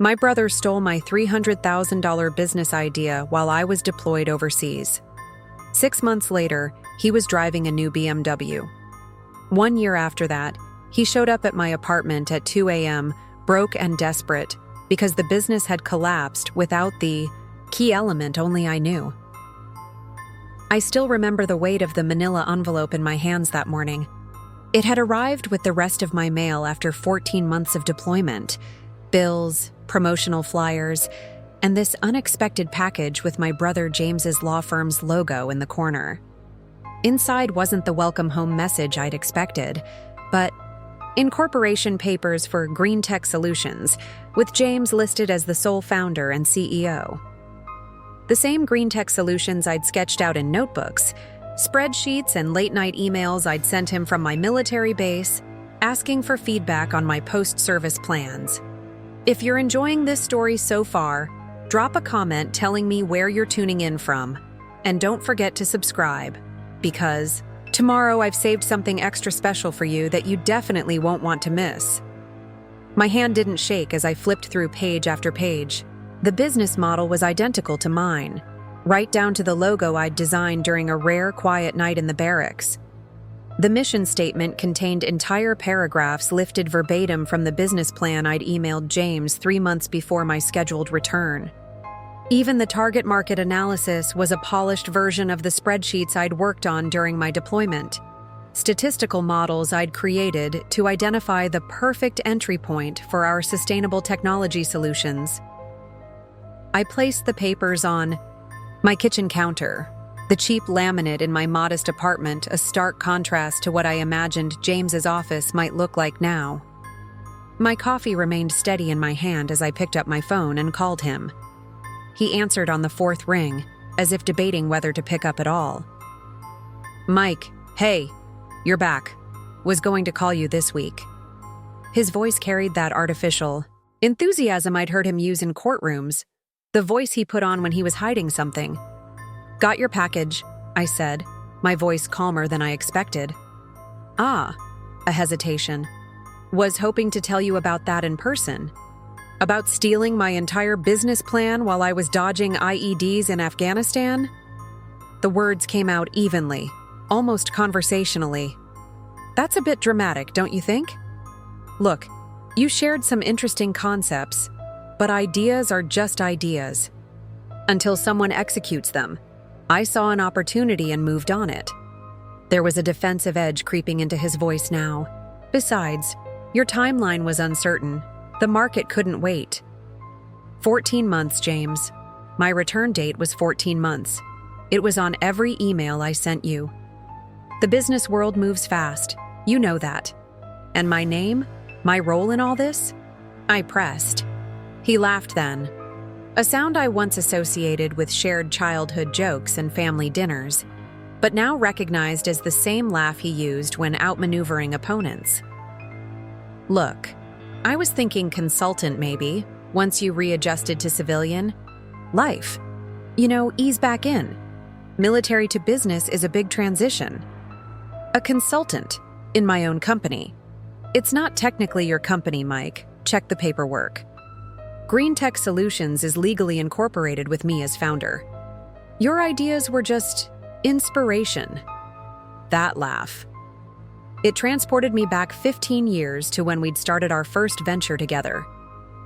My brother stole my $300,000 business idea while I was deployed overseas. 6 months later, he was driving a new BMW. 1 year after that, he showed up at my apartment at 2 a.m., broke and desperate, because the business had collapsed without the key element only I knew. I still remember the weight of the manila envelope in my hands that morning. It had arrived with the rest of my mail after 14 months of deployment: bills, promotional flyers, and this unexpected package with my brother James's law firm's logo in the corner. Inside wasn't the welcome home message I'd expected, but incorporation papers for Green Tech Solutions, with James listed as the sole founder and CEO. The same Green Tech Solutions I'd sketched out in notebooks, spreadsheets, and late-night emails I'd sent him from my military base, asking for feedback on my post-service plans. If you're enjoying this story so far, drop a comment telling me where you're tuning in from, and don't forget to subscribe, because tomorrow I've saved something extra special for you that you definitely won't want to miss. My hand didn't shake as I flipped through page after page. The business model was identical to mine, right down to the logo I'd designed during a rare, quiet night in the barracks. The mission statement contained entire paragraphs lifted verbatim from the business plan I'd emailed James 3 months before my scheduled return. Even the target market analysis was a polished version of the spreadsheets I'd worked on during my deployment, statistical models I'd created to identify the perfect entry point for our sustainable technology solutions. I placed the papers on my kitchen counter, the cheap laminate in my modest apartment, a stark contrast to what I imagined James's office might look like now. My coffee remained steady in my hand as I picked up my phone and called him. He answered on the 4th ring, as if debating whether to pick up at all. "Mike, hey, you're back. Was going to call you this week." His voice carried that artificial enthusiasm I'd heard him use in courtrooms, the voice he put on when he was hiding something. "Got your package," I said, my voice calmer than I expected. "Ah," a hesitation. "Was hoping to tell you about that in person. About stealing my entire business plan while I was dodging IEDs in Afghanistan?" The words came out evenly, almost conversationally. "That's a bit dramatic, don't you think? Look, you shared some interesting concepts, but ideas are just ideas. Until someone executes them. I saw an opportunity and moved on it." There was a defensive edge creeping into his voice now. "Besides, your timeline was uncertain. The market couldn't wait." 14 months, James. My return date was 14 months. It was on every email I sent you. The business world moves fast. You know that. And my name? My role in all this? I pressed. He laughed then. A sound I once associated with shared childhood jokes and family dinners, but now recognized as the same laugh he used when outmaneuvering opponents. "Look, I was thinking consultant maybe, once you readjusted to civilian life. Ease back in. Military to business is a big transition. A consultant, in my own company. It's not technically your company, Mike. Check the paperwork. Green Tech Solutions is legally incorporated with me as founder. Your ideas were just inspiration." That laugh. It transported me back 15 years to when we'd started our first venture together,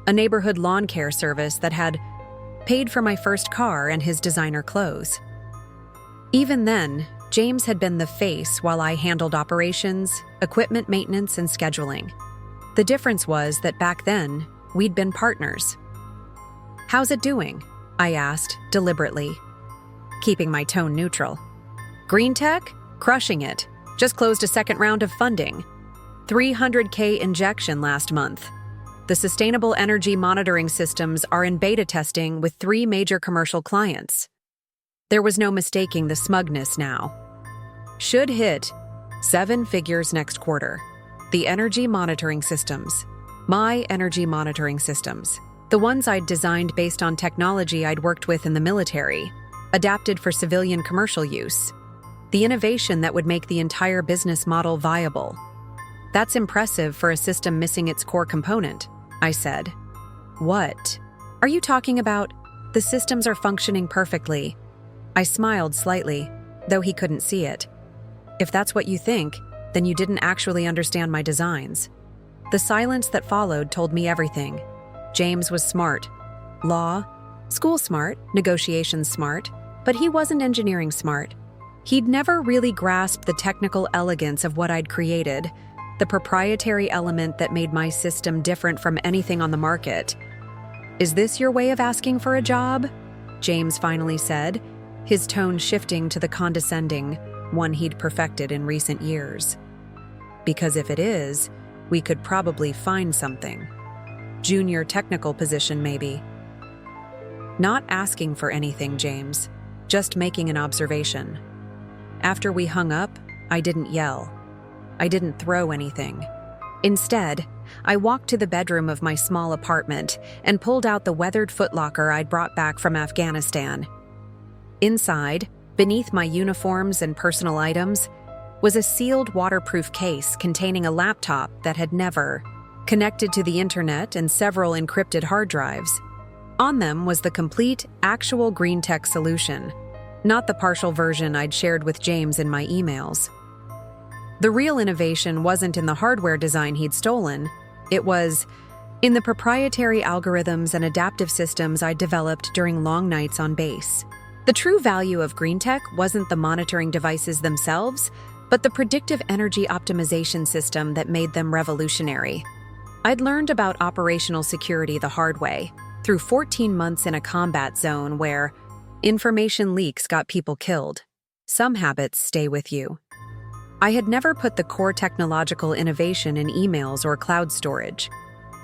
a neighborhood lawn care service that had paid for my first car and his designer clothes. Even then, James had been the face while I handled operations, equipment maintenance, and scheduling. The difference was that back then, we'd been partners. "How's it doing?" I asked, deliberately, keeping my tone neutral. "Green Tech? Crushing it. Just closed a second round of funding. $300K injection last month. The sustainable energy monitoring systems are in beta testing with 3 major commercial clients." There was no mistaking the smugness now. "Should hit 7 figures next quarter. The energy monitoring systems. My energy monitoring systems. The ones I'd designed based on technology I'd worked with in the military, adapted for civilian commercial use. The innovation that would make the entire business model viable. That's impressive for a system missing its core component," I said. What are you talking about? The systems are functioning perfectly. I smiled slightly, though he couldn't see it. If that's what you think, then you didn't actually understand my designs. The silence that followed told me everything. James was smart. Law, school smart, negotiations smart, but he wasn't engineering smart. He'd never really grasped the technical elegance of what I'd created, the proprietary element that made my system different from anything on the market. "Is this your way of asking for a job?" James finally said, his tone shifting to the condescending one he'd perfected in recent years. "Because if it is, we could probably find something. Junior technical position, maybe." Not asking for anything, James. Just making an observation. After we hung up, I didn't yell. I didn't throw anything. Instead, I walked to the bedroom of my small apartment and pulled out the weathered footlocker I'd brought back from Afghanistan. Inside, beneath my uniforms and personal items, was a sealed waterproof case containing a laptop that had never connected to the internet and several encrypted hard drives. On them was the complete, actual green tech solution, not the partial version I'd shared with James in my emails. The real innovation wasn't in the hardware design he'd stolen, it was in the proprietary algorithms and adaptive systems I'd developed during long nights on base. The true value of green tech wasn't the monitoring devices themselves, but the predictive energy optimization system that made them revolutionary. I'd learned about operational security the hard way, through 14 months in a combat zone where information leaks got people killed. Some habits stay with you. I had never put the core technological innovation in emails or cloud storage.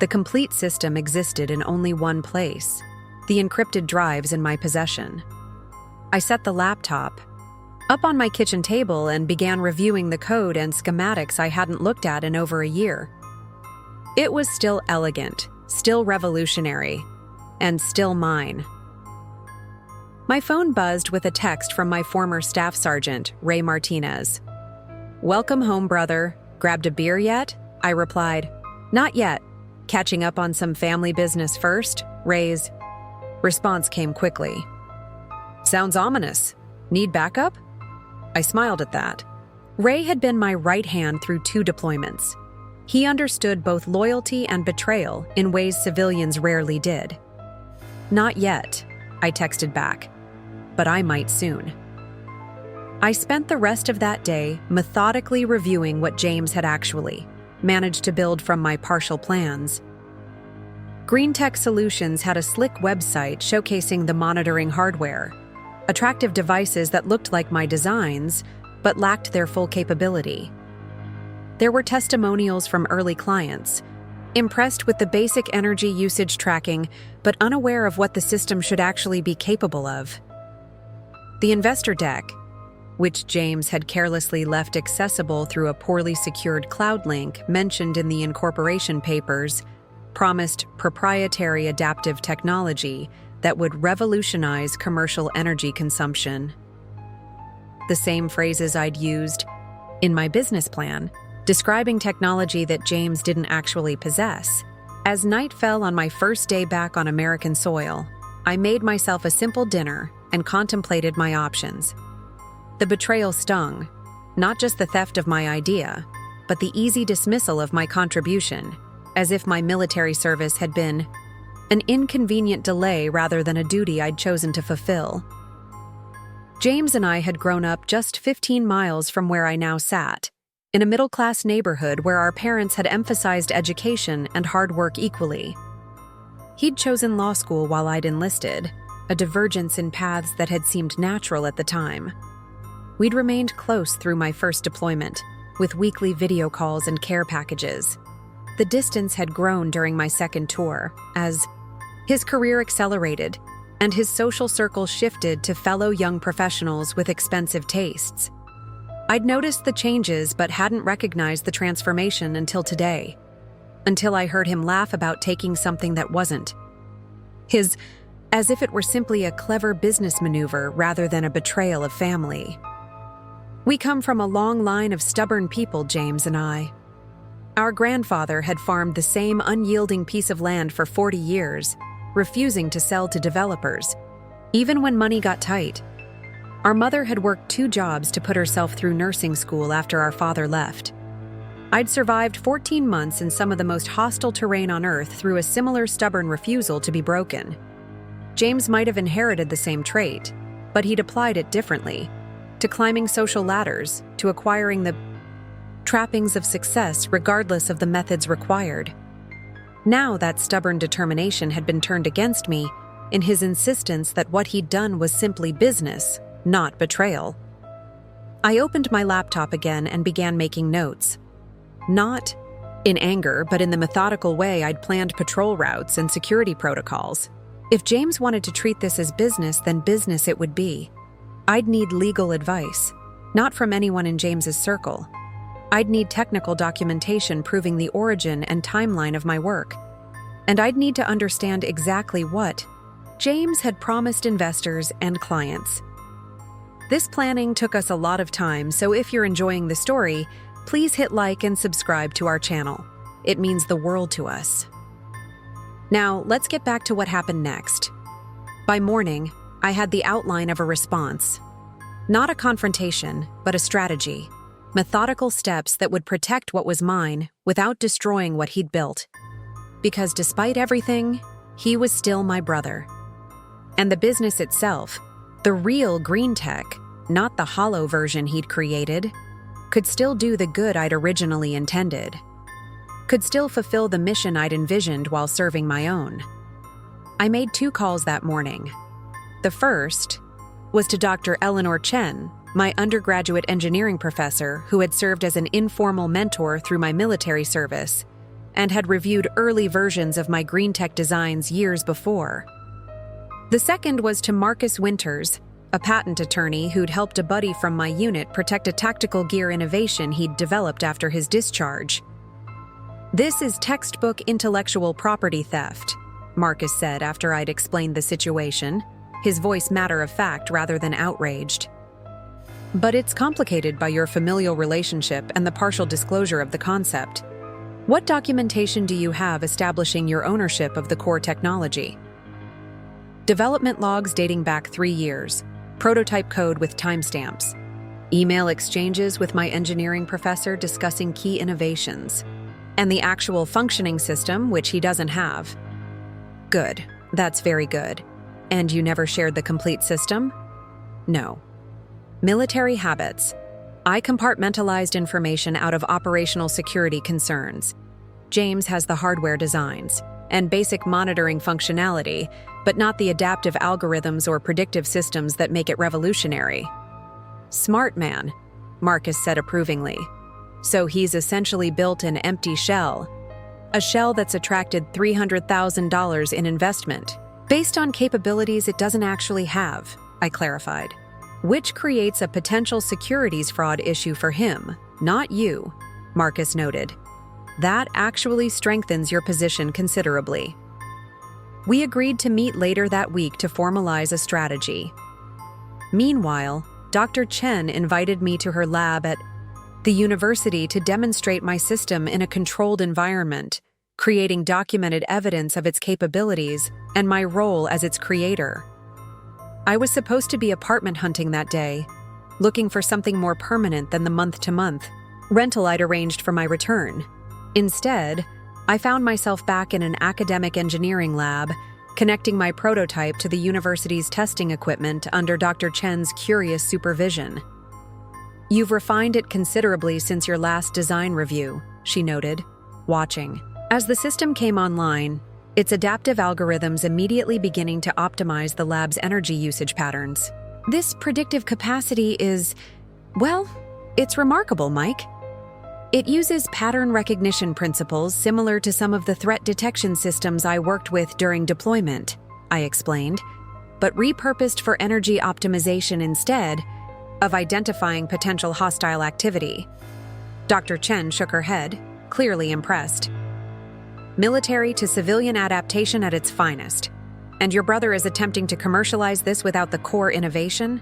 The complete system existed in only one place, the encrypted drives in my possession. I set the laptop up on my kitchen table and began reviewing the code and schematics I hadn't looked at in over a year. It was still elegant, still revolutionary, and still mine. My phone buzzed with a text from my former staff sergeant, Ray Martinez. "Welcome home, brother. Grabbed a beer yet?" I replied. "Not yet. Catching up on some family business first." Ray's response came quickly. "Sounds ominous. Need backup?" I smiled at that. Ray had been my right hand through 2 deployments. He understood both loyalty and betrayal in ways civilians rarely did. "Not yet," I texted back, "but I might soon." I spent the rest of that day methodically reviewing what James had actually managed to build from my partial plans. Green Tech Solutions had a slick website showcasing the monitoring hardware, attractive devices that looked like my designs, but lacked their full capability. There were testimonials from early clients, impressed with the basic energy usage tracking, but unaware of what the system should actually be capable of. The investor deck, which James had carelessly left accessible through a poorly secured cloud link mentioned in the incorporation papers, promised proprietary adaptive technology that would revolutionize commercial energy consumption. The same phrases I'd used in my business plan, describing technology that James didn't actually possess. As night fell on my first day back on American soil, I made myself a simple dinner and contemplated my options. The betrayal stung, not just the theft of my idea, but the easy dismissal of my contribution, as if my military service had been an inconvenient delay rather than a duty I'd chosen to fulfill. James and I had grown up just 15 miles from where I now sat, in a middle-class neighborhood where our parents had emphasized education and hard work equally. He'd chosen law school while I'd enlisted, a divergence in paths that had seemed natural at the time. We'd remained close through my first deployment, with weekly video calls and care packages. The distance had grown during my second tour, as his career accelerated, and his social circle shifted to fellow young professionals with expensive tastes. I'd noticed the changes but hadn't recognized the transformation until today, until I heard him laugh about taking something that wasn't his, as if it were simply a clever business maneuver rather than a betrayal of family. We come from a long line of stubborn people, James and I. Our grandfather had farmed the same unyielding piece of land for 40 years, refusing to sell to developers, even when money got tight. Our mother had worked 2 jobs to put herself through nursing school after our father left. I'd survived 14 months in some of the most hostile terrain on Earth through a similar stubborn refusal to be broken. James might have inherited the same trait, but he'd applied it differently, to climbing social ladders, to acquiring the trappings of success regardless of the methods required. Now that stubborn determination had been turned against me in his insistence that what he'd done was simply business, not betrayal. I opened my laptop again and began making notes. Not in anger, but in the methodical way I'd planned patrol routes and security protocols. If James wanted to treat this as business, then business it would be. I'd need legal advice, not from anyone in James's circle. I'd need technical documentation proving the origin and timeline of my work. And I'd need to understand exactly what James had promised investors and clients. This planning took us a lot of time, so if you're enjoying the story, please hit like and subscribe to our channel. It means the world to us. Now, let's get back to what happened next. By morning, I had the outline of a response. Not a confrontation, but a strategy. Methodical steps that would protect what was mine without destroying what he'd built. Because despite everything, he was still my brother. And the business itself, the real green tech, not the hollow version he'd created, could still do the good I'd originally intended. Could still fulfill the mission I'd envisioned while serving my own. I made 2 calls that morning. The first was to Dr. Eleanor Chen, my undergraduate engineering professor who had served as an informal mentor through my military service and had reviewed early versions of my green tech designs years before. The second was to Marcus Winters, a patent attorney who'd helped a buddy from my unit protect a tactical gear innovation he'd developed after his discharge. "This is textbook intellectual property theft," Marcus said after I'd explained the situation, his voice matter-of-fact rather than outraged. "But it's complicated by your familial relationship and the partial disclosure of the concept. What documentation do you have establishing your ownership of the core technology?" Development logs dating back 3 years, prototype code with timestamps, email exchanges with my engineering professor discussing key innovations, and the actual functioning system, which he doesn't have. "Good. That's very good. And you never shared the complete system?" "No." Military habits. I compartmentalized information out of operational security concerns. James has the hardware designs and basic monitoring functionality, but not the adaptive algorithms or predictive systems that make it revolutionary. "Smart man," Marcus said approvingly. "So he's essentially built an empty shell. A shell that's attracted $300,000 in investment, based on capabilities it doesn't actually have," I clarified. "Which creates a potential securities fraud issue for him, not you," Marcus noted. "That actually strengthens your position considerably." We agreed to meet later that week to formalize a strategy. Meanwhile, Dr. Chen invited me to her lab at the university to demonstrate my system in a controlled environment, creating documented evidence of its capabilities and my role as its creator. I was supposed to be apartment hunting that day, looking for something more permanent than the month-to-month rental I'd arranged for my return. Instead, I found myself back in an academic engineering lab, connecting my prototype to the university's testing equipment under Dr. Chen's curious supervision. "You've refined it considerably since your last design review," she noted, watching. As the system came online, its adaptive algorithms immediately beginning to optimize the lab's energy usage patterns. "This predictive capacity is, well, it's remarkable, Mike. It uses pattern recognition principles similar to some of the threat detection systems I worked with during deployment," I explained, "but repurposed for energy optimization instead of identifying potential hostile activity." Dr. Chen shook her head, clearly impressed. "Military to civilian adaptation at its finest. And your brother is attempting to commercialize this without the core innovation?"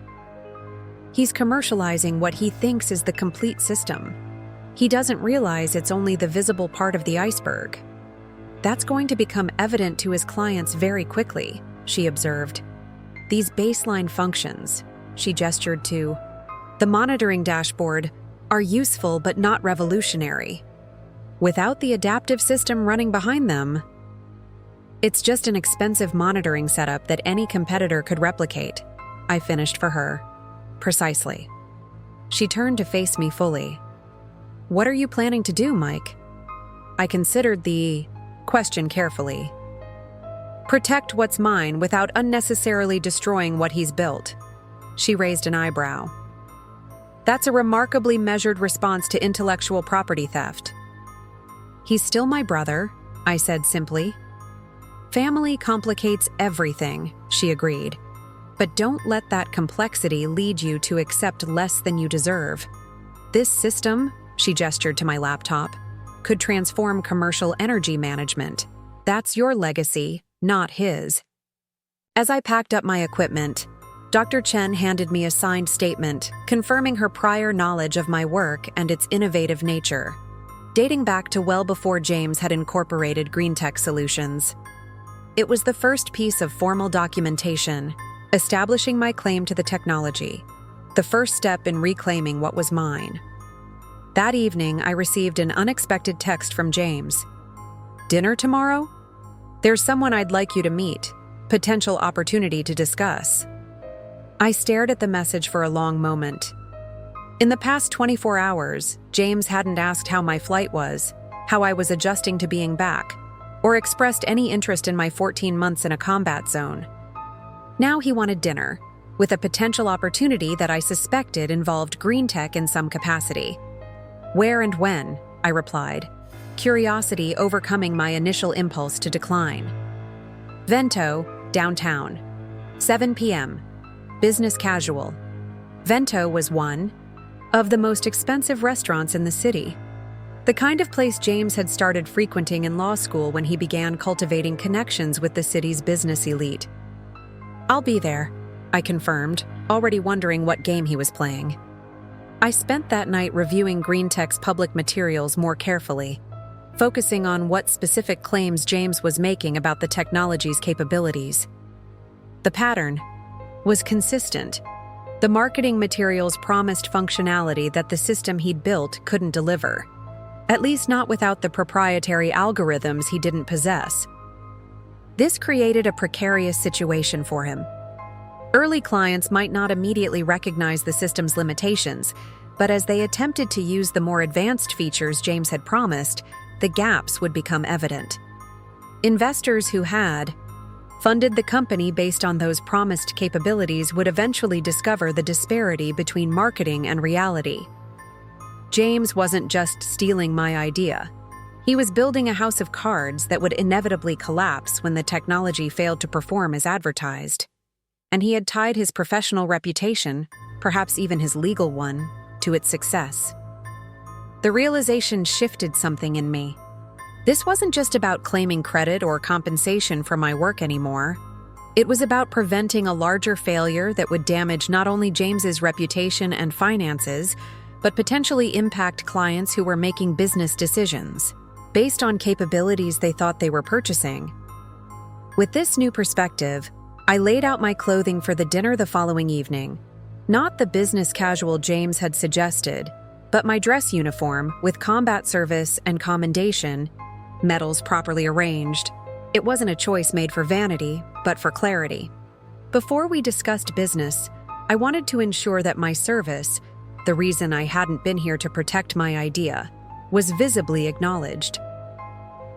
"He's commercializing what he thinks is the complete system. He doesn't realize it's only the visible part of the iceberg. That's going to become evident to his clients very quickly, she observed. These baseline functions, she gestured to, the monitoring dashboard, are useful but not revolutionary. Without the adaptive system running behind them, it's just an expensive monitoring setup that any competitor could replicate, I finished for her. Precisely. She turned to face me fully. What are you planning to do, Mike? I considered the question carefully. Protect what's mine without unnecessarily destroying what he's built. She raised an eyebrow. That's a remarkably measured response to intellectual property theft. He's still my brother, I said simply. Family complicates everything, she agreed. But don't let that complexity lead you to accept less than you deserve. This system, she gestured to my laptop, could transform commercial energy management. That's your legacy, not his. As I packed up my equipment, Dr. Chen handed me a signed statement confirming her prior knowledge of my work and its innovative nature, dating back to well before James had incorporated green tech solutions. It was the first piece of formal documentation, establishing my claim to the technology, the first step in reclaiming what was mine. That evening, I received an unexpected text from James. Dinner tomorrow? There's someone I'd like you to meet. Potential opportunity to discuss. I stared at the message for a long moment. In the past 24 hours, James hadn't asked how my flight was, how I was adjusting to being back, or expressed any interest in my 14 months in a combat zone. Now he wanted dinner, with a potential opportunity that I suspected involved green tech in some capacity. Where and when, I replied, curiosity overcoming my initial impulse to decline. Vento, downtown. 7 p.m. Business casual. Vento was one of the most expensive restaurants in the city. The kind of place James had started frequenting in law school when he began cultivating connections with the city's business elite. I'll be there, I confirmed, already wondering what game he was playing. I spent that night reviewing green tech's public materials more carefully, focusing on what specific claims James was making about the technology's capabilities. The pattern was consistent. The marketing materials promised functionality that the system he'd built couldn't deliver, at least not without the proprietary algorithms he didn't possess. This created a precarious situation for him. Early clients might not immediately recognize the system's limitations, but as they attempted to use the more advanced features James had promised, the gaps would become evident. Investors who had funded the company based on those promised capabilities would eventually discover the disparity between marketing and reality. James wasn't just stealing my idea. He was building a house of cards that would inevitably collapse when the technology failed to perform as advertised. And he had tied his professional reputation, perhaps even his legal one, to its success. The realization shifted something in me. This wasn't just about claiming credit or compensation for my work anymore. It was about preventing a larger failure that would damage not only James's reputation and finances, but potentially impact clients who were making business decisions based on capabilities they thought they were purchasing. With this new perspective, I laid out my clothing for the dinner the following evening. Not the business casual James had suggested, but my dress uniform with combat service and commendation, medals properly arranged. It wasn't a choice made for vanity, but for clarity. Before we discussed business, I wanted to ensure that my service, the reason I hadn't been here to protect my idea, was visibly acknowledged.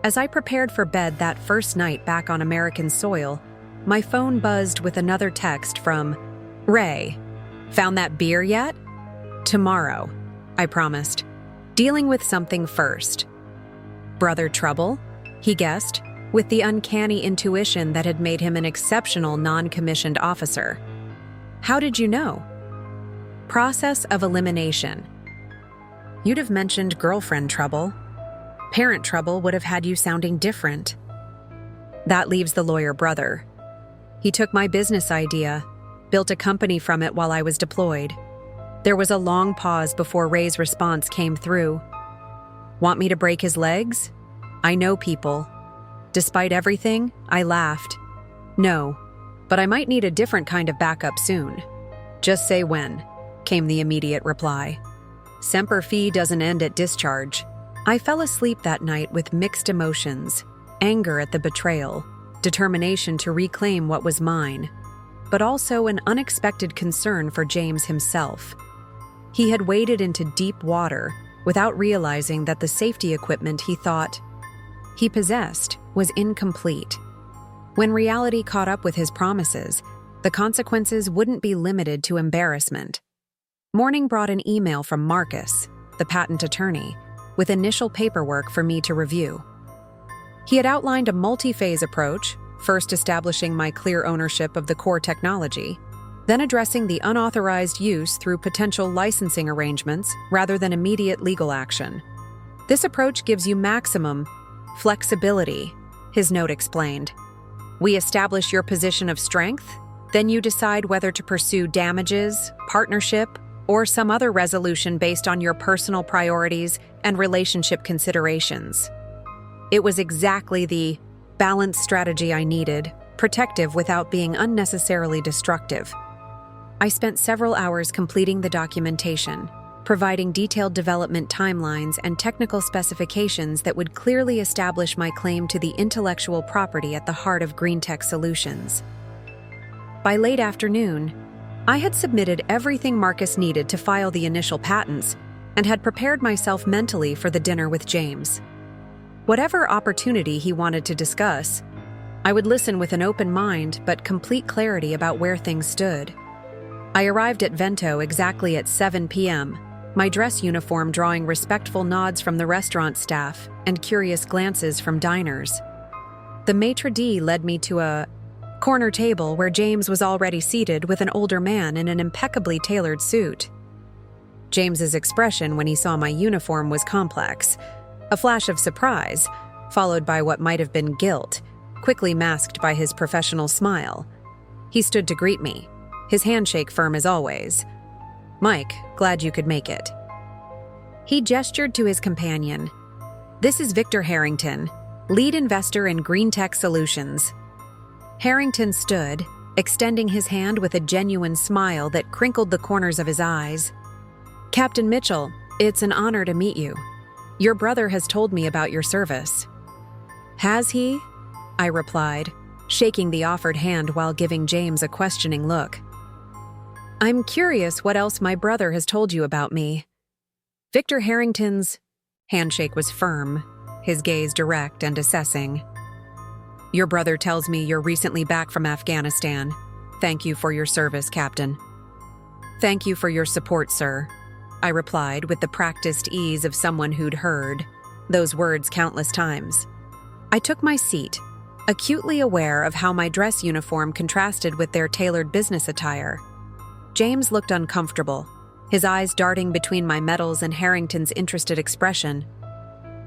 As I prepared for bed that first night back on American soil, my phone buzzed with another text from Ray. Found that beer yet? Tomorrow, I promised. Dealing with something first. Brother trouble? He guessed, with the uncanny intuition that had made him an exceptional non-commissioned officer. How did you know? Process of elimination. You'd have mentioned girlfriend trouble. Parent trouble would have had you sounding different. That leaves the lawyer brother. He took my business idea, built a company from it while I was deployed. There was a long pause before Ray's response came through. Want me to break his legs? I know people. Despite everything, I laughed. No, but I might need a different kind of backup soon. Just say when, came the immediate reply. Semper Fi doesn't end at discharge. I fell asleep that night with mixed emotions, anger at the betrayal, determination to reclaim what was mine, but also an unexpected concern for James himself. He had waded into deep water without realizing that the safety equipment he thought he possessed was incomplete. When reality caught up with his promises, the consequences wouldn't be limited to embarrassment. Morning brought an email from Marcus, the patent attorney, with initial paperwork for me to review. He had outlined a multi-phase approach, first establishing my clear ownership of the core technology, then addressing the unauthorized use through potential licensing arrangements rather than immediate legal action. This approach gives you maximum flexibility, his note explained. We establish your position of strength, then you decide whether to pursue damages, partnership, or some other resolution based on your personal priorities and relationship considerations. It was exactly the balanced strategy I needed, protective without being unnecessarily destructive. I spent several hours completing the documentation, providing detailed development timelines and technical specifications that would clearly establish my claim to the intellectual property at the heart of green tech solutions. By late afternoon, I had submitted everything Marcus needed to file the initial patents and had prepared myself mentally for the dinner with James. Whatever opportunity he wanted to discuss, I would listen with an open mind but complete clarity about where things stood. I arrived at Vento exactly at 7 p.m., my dress uniform drawing respectful nods from the restaurant staff and curious glances from diners. The maitre d' led me to a corner table where James was already seated with an older man in an impeccably tailored suit. James's expression when he saw my uniform was complex, a flash of surprise, followed by what might have been guilt, quickly masked by his professional smile. He stood to greet me, his handshake firm as always. Mike, glad you could make it. He gestured to his companion. This is Victor Harrington, lead investor in Green Tech Solutions. Harrington stood, extending his hand with a genuine smile that crinkled the corners of his eyes. Captain Mitchell, it's an honor to meet you. Your brother has told me about your service. Has he? I replied, shaking the offered hand while giving James a questioning look. I'm curious what else my brother has told you about me. Victor Harrington's handshake was firm, his gaze direct and assessing. Your brother tells me you're recently back from Afghanistan. Thank you for your service, Captain. Thank you for your support, sir, I replied with the practiced ease of someone who'd heard those words countless times. I took my seat, acutely aware of how my dress uniform contrasted with their tailored business attire. James looked uncomfortable, his eyes darting between my medals and Harrington's interested expression.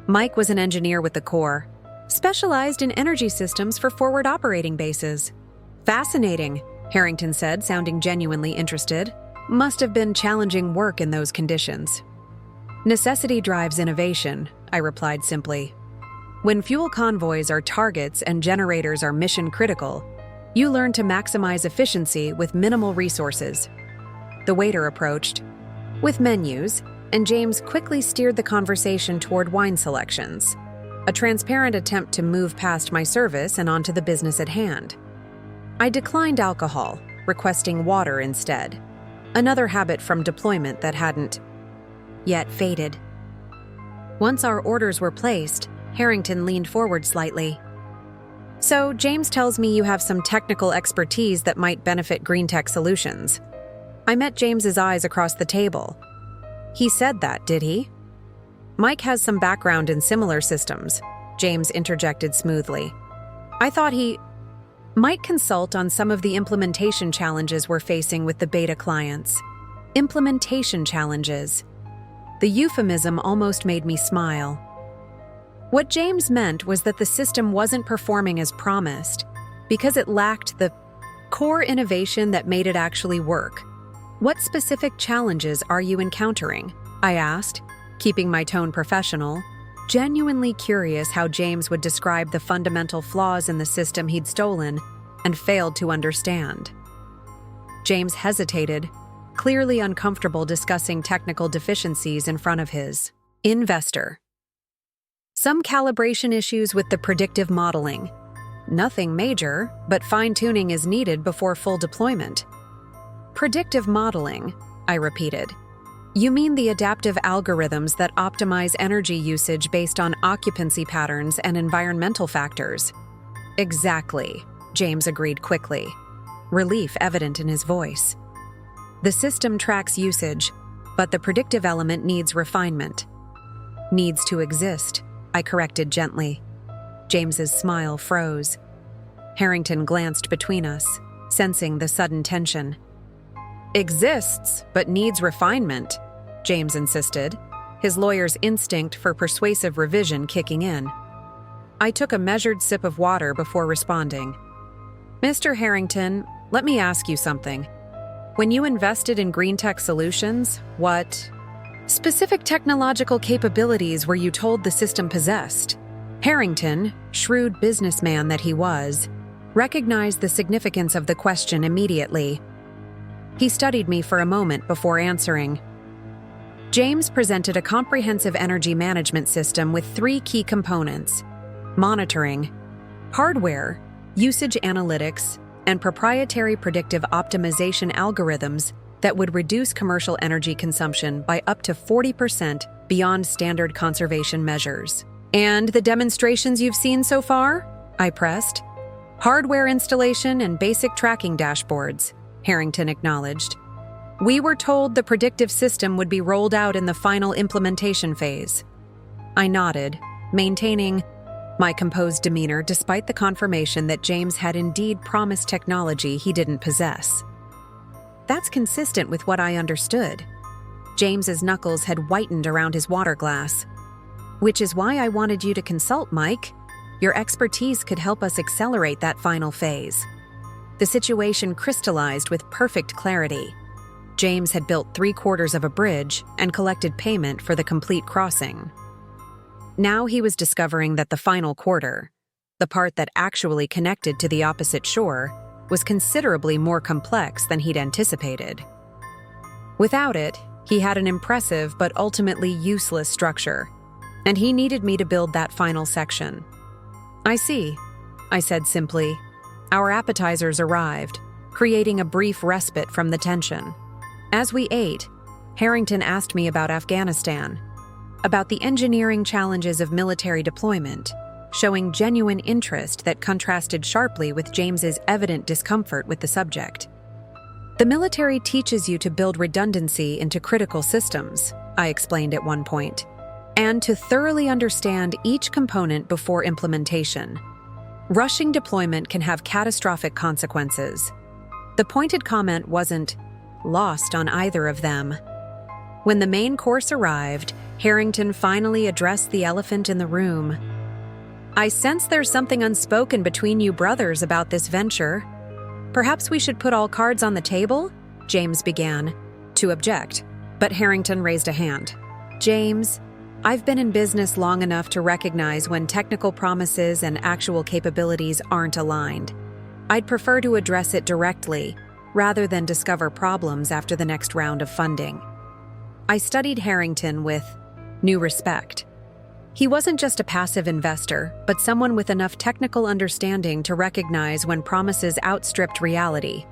Mike was an engineer with the Corps, specialized in energy systems for forward operating bases. Fascinating, Harrington said, sounding genuinely interested. Must have been challenging work in those conditions. Necessity drives innovation, I replied simply. When fuel convoys are targets and generators are mission critical, you learn to maximize efficiency with minimal resources. The waiter approached, with menus, and James quickly steered the conversation toward wine selections, a transparent attempt to move past my service and onto the business at hand. I declined alcohol, requesting water instead, another habit from deployment that hadn't yet faded. Once our orders were placed, Harrington leaned forward slightly. So, James tells me you have some technical expertise that might benefit Green Tech Solutions. I met James's eyes across the table. He said that, did he? Mike has some background in similar systems, James interjected smoothly. I thought he might consult on some of the implementation challenges we're facing with the beta clients. Implementation challenges. The euphemism almost made me smile. What James meant was that the system wasn't performing as promised because it lacked the core innovation that made it actually work. What specific challenges are you encountering? I asked, keeping my tone professional, genuinely curious how James would describe the fundamental flaws in the system he'd stolen and failed to understand. James hesitated, clearly uncomfortable discussing technical deficiencies in front of his investor. Some calibration issues with the predictive modeling. Nothing major, but fine-tuning is needed before full deployment. Predictive modeling, I repeated. You mean the adaptive algorithms that optimize energy usage based on occupancy patterns and environmental factors? Exactly, James agreed quickly, relief evident in his voice. The system tracks usage, but the predictive element needs refinement. Needs to exist, I corrected gently. James's smile froze. Harrington glanced between us, sensing the sudden tension. Exists, but needs refinement, James insisted, his lawyer's instinct for persuasive revision kicking in. I took a measured sip of water before responding. Mr. Harrington, let me ask you something. When you invested in green tech solutions, what specific technological capabilities were you told the system possessed? Harrington, shrewd businessman that he was, recognized the significance of the question immediately. He studied me for a moment before answering. James presented a comprehensive energy management system with 3 key components: monitoring, hardware, usage analytics, and proprietary predictive optimization algorithms that would reduce commercial energy consumption by up to 40% beyond standard conservation measures. And the demonstrations you've seen so far? I pressed. Hardware installation and basic tracking dashboards, Harrington acknowledged. We were told the predictive system would be rolled out in the final implementation phase. I nodded, maintaining my composed demeanor despite the confirmation that James had indeed promised technology he didn't possess. That's consistent with what I understood. James's knuckles had whitened around his water glass. Which is why I wanted you to consult, Mike. Your expertise could help us accelerate that final phase. The situation crystallized with perfect clarity. James had built 3/4 of a bridge and collected payment for the complete crossing. Now he was discovering that the final quarter, the part that actually connected to the opposite shore, was considerably more complex than he'd anticipated. Without it, he had an impressive but ultimately useless structure, and he needed me to build that final section. I see, I said simply. Our appetizers arrived, creating a brief respite from the tension. As we ate, Harrington asked me about Afghanistan, about the engineering challenges of military deployment, showing genuine interest that contrasted sharply with James's evident discomfort with the subject. The military teaches you to build redundancy into critical systems, I explained at one point, and to thoroughly understand each component before implementation. Rushing deployment can have catastrophic consequences. The pointed comment wasn't lost on either of them. When the main course arrived, Harrington finally addressed the elephant in the room. I sense there's something unspoken between you brothers about this venture. Perhaps we should put all cards on the table? James began to object, but Harrington raised a hand. James, I've been in business long enough to recognize when technical promises and actual capabilities aren't aligned. I'd prefer to address it directly, rather than discover problems after the next round of funding. I studied Harrington with new respect. He wasn't just a passive investor, but someone with enough technical understanding to recognize when promises outstripped reality.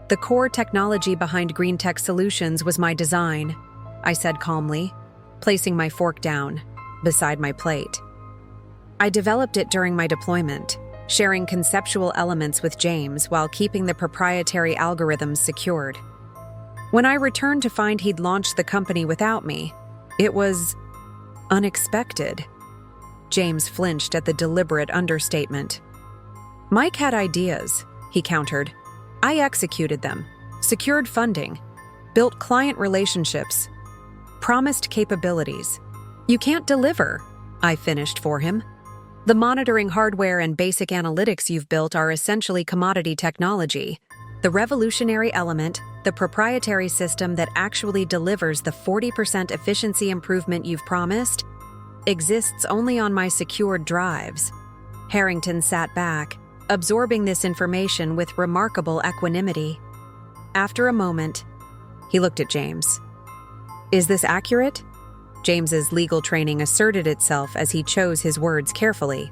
The core technology behind Green Tech Solutions was my design, I said calmly, placing my fork down beside my plate. I developed it during my deployment, sharing conceptual elements with James while keeping the proprietary algorithms secured. When I returned to find he'd launched the company without me, it was unexpected. James flinched at the deliberate understatement. Mike had ideas, he countered. I executed them, secured funding, built client relationships, promised capabilities. You can't deliver, I finished for him. The monitoring hardware and basic analytics you've built are essentially commodity technology. The revolutionary element, the proprietary system that actually delivers the 40% efficiency improvement you've promised, exists only on my secured drives. Harrington sat back, absorbing this information with remarkable equanimity. After a moment, he looked at James. Is this accurate? James's legal training asserted itself as he chose his words carefully.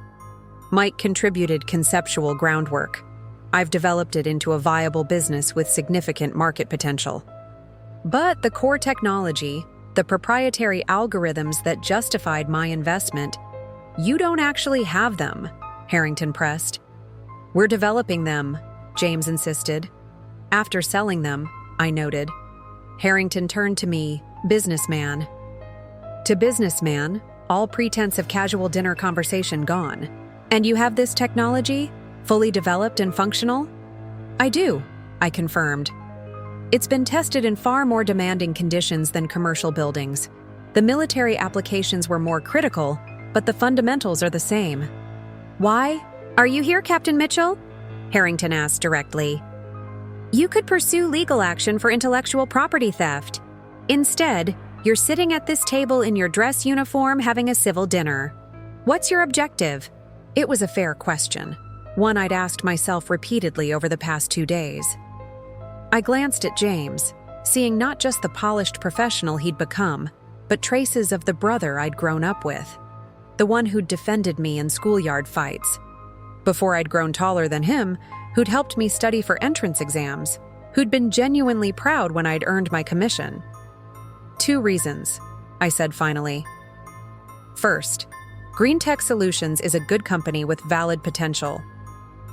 Mike contributed conceptual groundwork. I've developed it into a viable business with significant market potential. But the core technology, the proprietary algorithms that justified my investment, you don't actually have them, Harrington pressed. We're developing them, James insisted. After selling them, I noted. Harrington turned to me, businessman. To businessman, all pretense of casual dinner conversation gone. And you have this technology, fully developed and functional? I do, I confirmed. It's been tested in far more demanding conditions than commercial buildings. The military applications were more critical, but the fundamentals are the same. Why? Are you here, Captain Mitchell? Harrington asked directly. You could pursue legal action for intellectual property theft. Instead, you're sitting at this table in your dress uniform having a civil dinner. What's your objective? It was a fair question, one I'd asked myself repeatedly over the past 2 days. I glanced at James, seeing not just the polished professional he'd become, but traces of the brother I'd grown up with, the one who'd defended me in schoolyard fights. Before I'd grown taller than him, who'd helped me study for entrance exams, who'd been genuinely proud when I'd earned my commission. 2 reasons, I said finally. First, Green Tech Solutions is a good company with valid potential.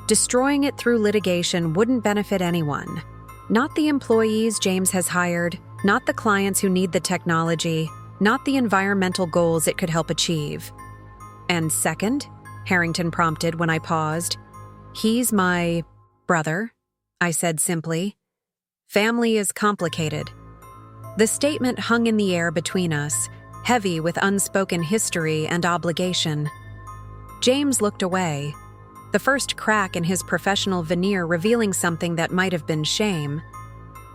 Destroying it through litigation wouldn't benefit anyone. Not the employees James has hired, not the clients who need the technology, not the environmental goals it could help achieve. And second, Harrington prompted when I paused. He's my brother, I said simply. Family is complicated. The statement hung in the air between us, heavy with unspoken history and obligation. James looked away, the first crack in his professional veneer revealing something that might have been shame.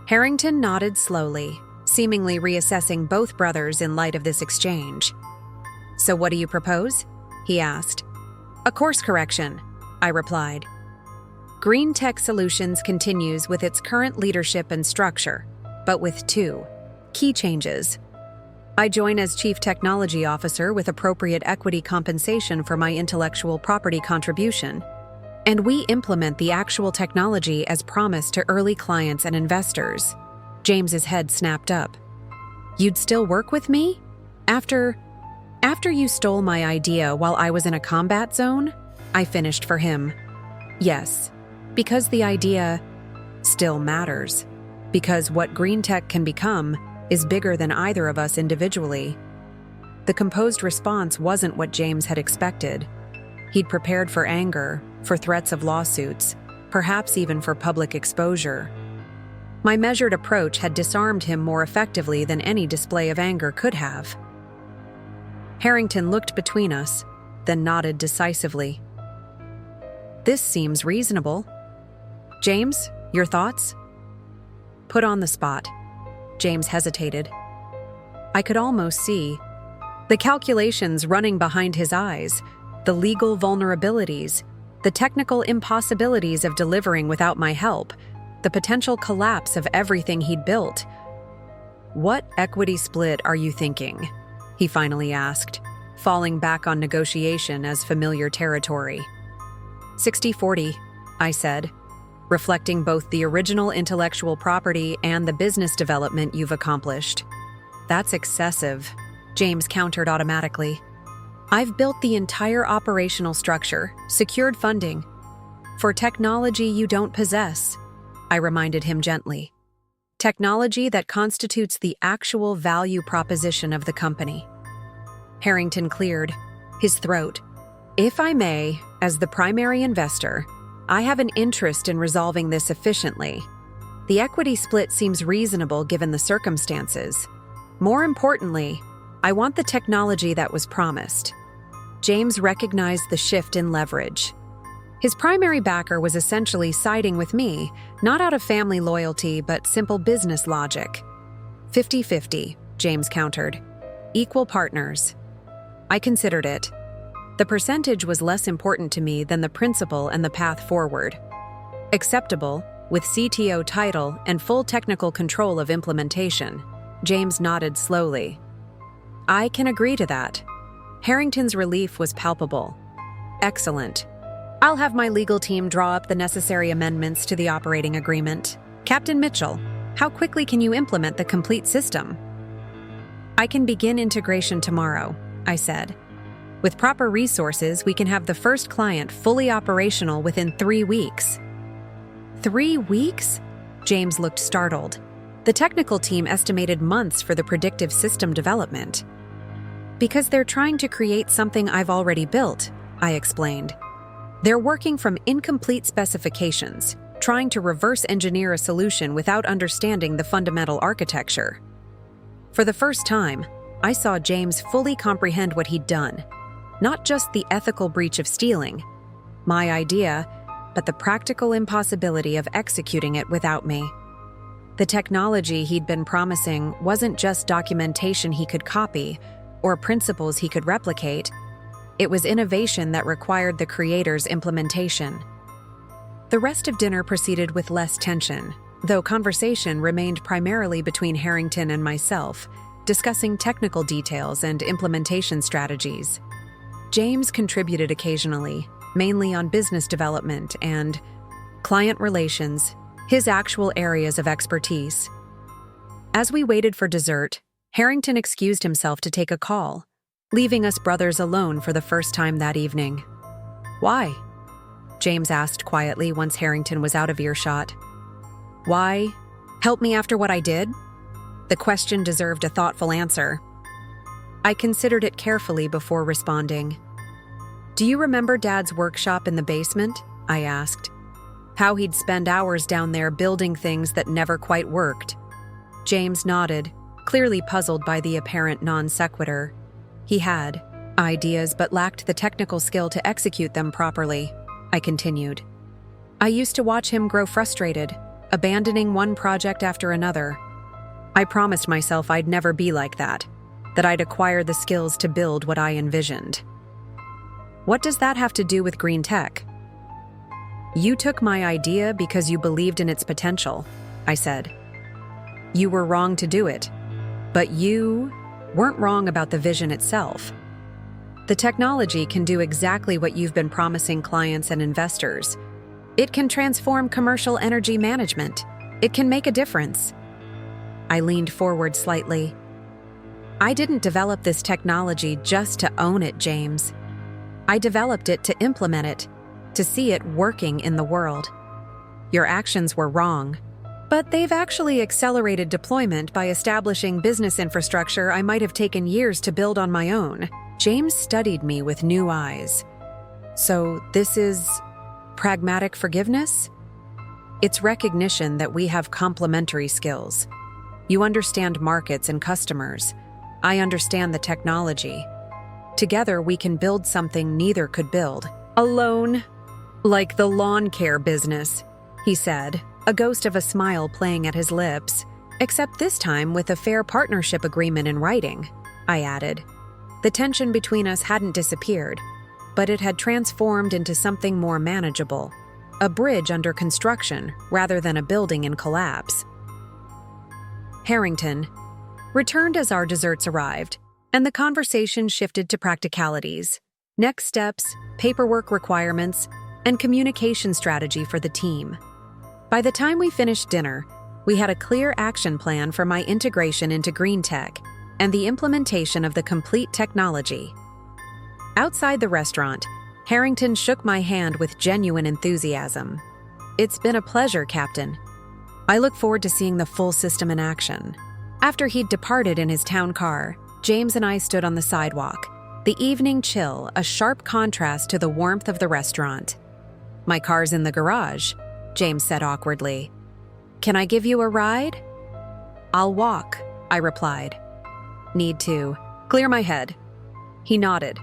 Harrington nodded slowly, seemingly reassessing both brothers in light of this exchange. So what do you propose? He asked. A course correction, I replied. Green Tech Solutions continues with its current leadership and structure, but with 2 key changes. I join as Chief Technology Officer with appropriate equity compensation for my intellectual property contribution, and we implement the actual technology as promised to early clients and investors. James's head snapped up. You'd still work with me? After you stole my idea while I was in a combat zone? I finished for him. Yes, because the idea still matters. Because what Green Tech can become is bigger than either of us individually. The composed response wasn't what James had expected. He'd prepared for anger, for threats of lawsuits, perhaps even for public exposure. My measured approach had disarmed him more effectively than any display of anger could have. Harrington looked between us, then nodded decisively. This seems reasonable. James, your thoughts? Put on the spot. James hesitated. I could almost see the calculations running behind his eyes, the legal vulnerabilities, the technical impossibilities of delivering without my help, the potential collapse of everything he'd built. What equity split are you thinking? He finally asked, falling back on negotiation as familiar territory. 60-40, I said, reflecting both the original intellectual property and the business development you've accomplished. That's excessive, James countered automatically. I've built the entire operational structure, secured funding, for technology you don't possess, I reminded him gently. Technology that constitutes the actual value proposition of the company. Harrington cleared his throat. If I may, as the primary investor, I have an interest in resolving this efficiently. The equity split seems reasonable given the circumstances. More importantly, I want the technology that was promised. James recognized the shift in leverage. His primary backer was essentially siding with me, not out of family loyalty, but simple business logic. 50-50, James countered. Equal partners. I considered it. The percentage was less important to me than the principle and the path forward. Acceptable, with CTO title and full technical control of implementation. James nodded slowly. I can agree to that. Harrington's relief was palpable. Excellent. I'll have my legal team draw up the necessary amendments to the operating agreement. Captain Mitchell, how quickly can you implement the complete system? I can begin integration tomorrow, I said. With proper resources, we can have the first client fully operational within 3 weeks. 3 weeks? James looked startled. The technical team estimated months for the predictive system development. Because they're trying to create something I've already built, I explained. They're working from incomplete specifications, trying to reverse engineer a solution without understanding the fundamental architecture. For the first time, I saw James fully comprehend what he'd done. Not just the ethical breach of stealing, my idea, but the practical impossibility of executing it without me. The technology he'd been promising wasn't just documentation he could copy or principles he could replicate. It was innovation that required the creator's implementation. The rest of dinner proceeded with less tension, though conversation remained primarily between Harrington and myself, discussing technical details and implementation strategies. James contributed occasionally, mainly on business development and client relations, his actual areas of expertise. As we waited for dessert, Harrington excused himself to take a call, leaving us brothers alone for the first time that evening. Why? James asked quietly once Harrington was out of earshot. Why? Help me after what I did? The question deserved a thoughtful answer. I considered it carefully before responding. Do you remember Dad's workshop in the basement? I asked. How he'd spend hours down there building things that never quite worked. James nodded, clearly puzzled by the apparent non sequitur. He had ideas but lacked the technical skill to execute them properly, I continued. I used to watch him grow frustrated, abandoning one project after another. I promised myself I'd never be like that I'd acquire the skills to build what I envisioned. What does that have to do with green tech? You took my idea because you believed in its potential, I said. You were wrong to do it, but you weren't wrong about the vision itself. The technology can do exactly what you've been promising clients and investors. It can transform commercial energy management. It can make a difference. I leaned forward slightly. I didn't develop this technology just to own it, James. I developed it to implement it, to see it working in the world. Your actions were wrong, but they've actually accelerated deployment by establishing business infrastructure I might have taken years to build on my own. James studied me with new eyes. So this is pragmatic forgiveness? It's recognition that we have complementary skills. You understand markets and customers. I understand the technology. Together we can build something neither could build. Alone, like the lawn care business, he said, a ghost of a smile playing at his lips. Except this time with a fair partnership agreement in writing, I added. The tension between us hadn't disappeared, but it had transformed into something more manageable. A bridge under construction rather than a building in collapse. Harrington returned as our desserts arrived, and the conversation shifted to practicalities, next steps, paperwork requirements, and communication strategy for the team. By the time we finished dinner, we had a clear action plan for my integration into green tech and the implementation of the complete technology. Outside the restaurant, Harrington shook my hand with genuine enthusiasm. It's been a pleasure, Captain. I look forward to seeing the full system in action. After he'd departed in his town car, James and I stood on the sidewalk, the evening chill a sharp contrast to the warmth of the restaurant. My car's in the garage, James said awkwardly. Can I give you a ride? I'll walk, I replied. Need to clear my head. He nodded,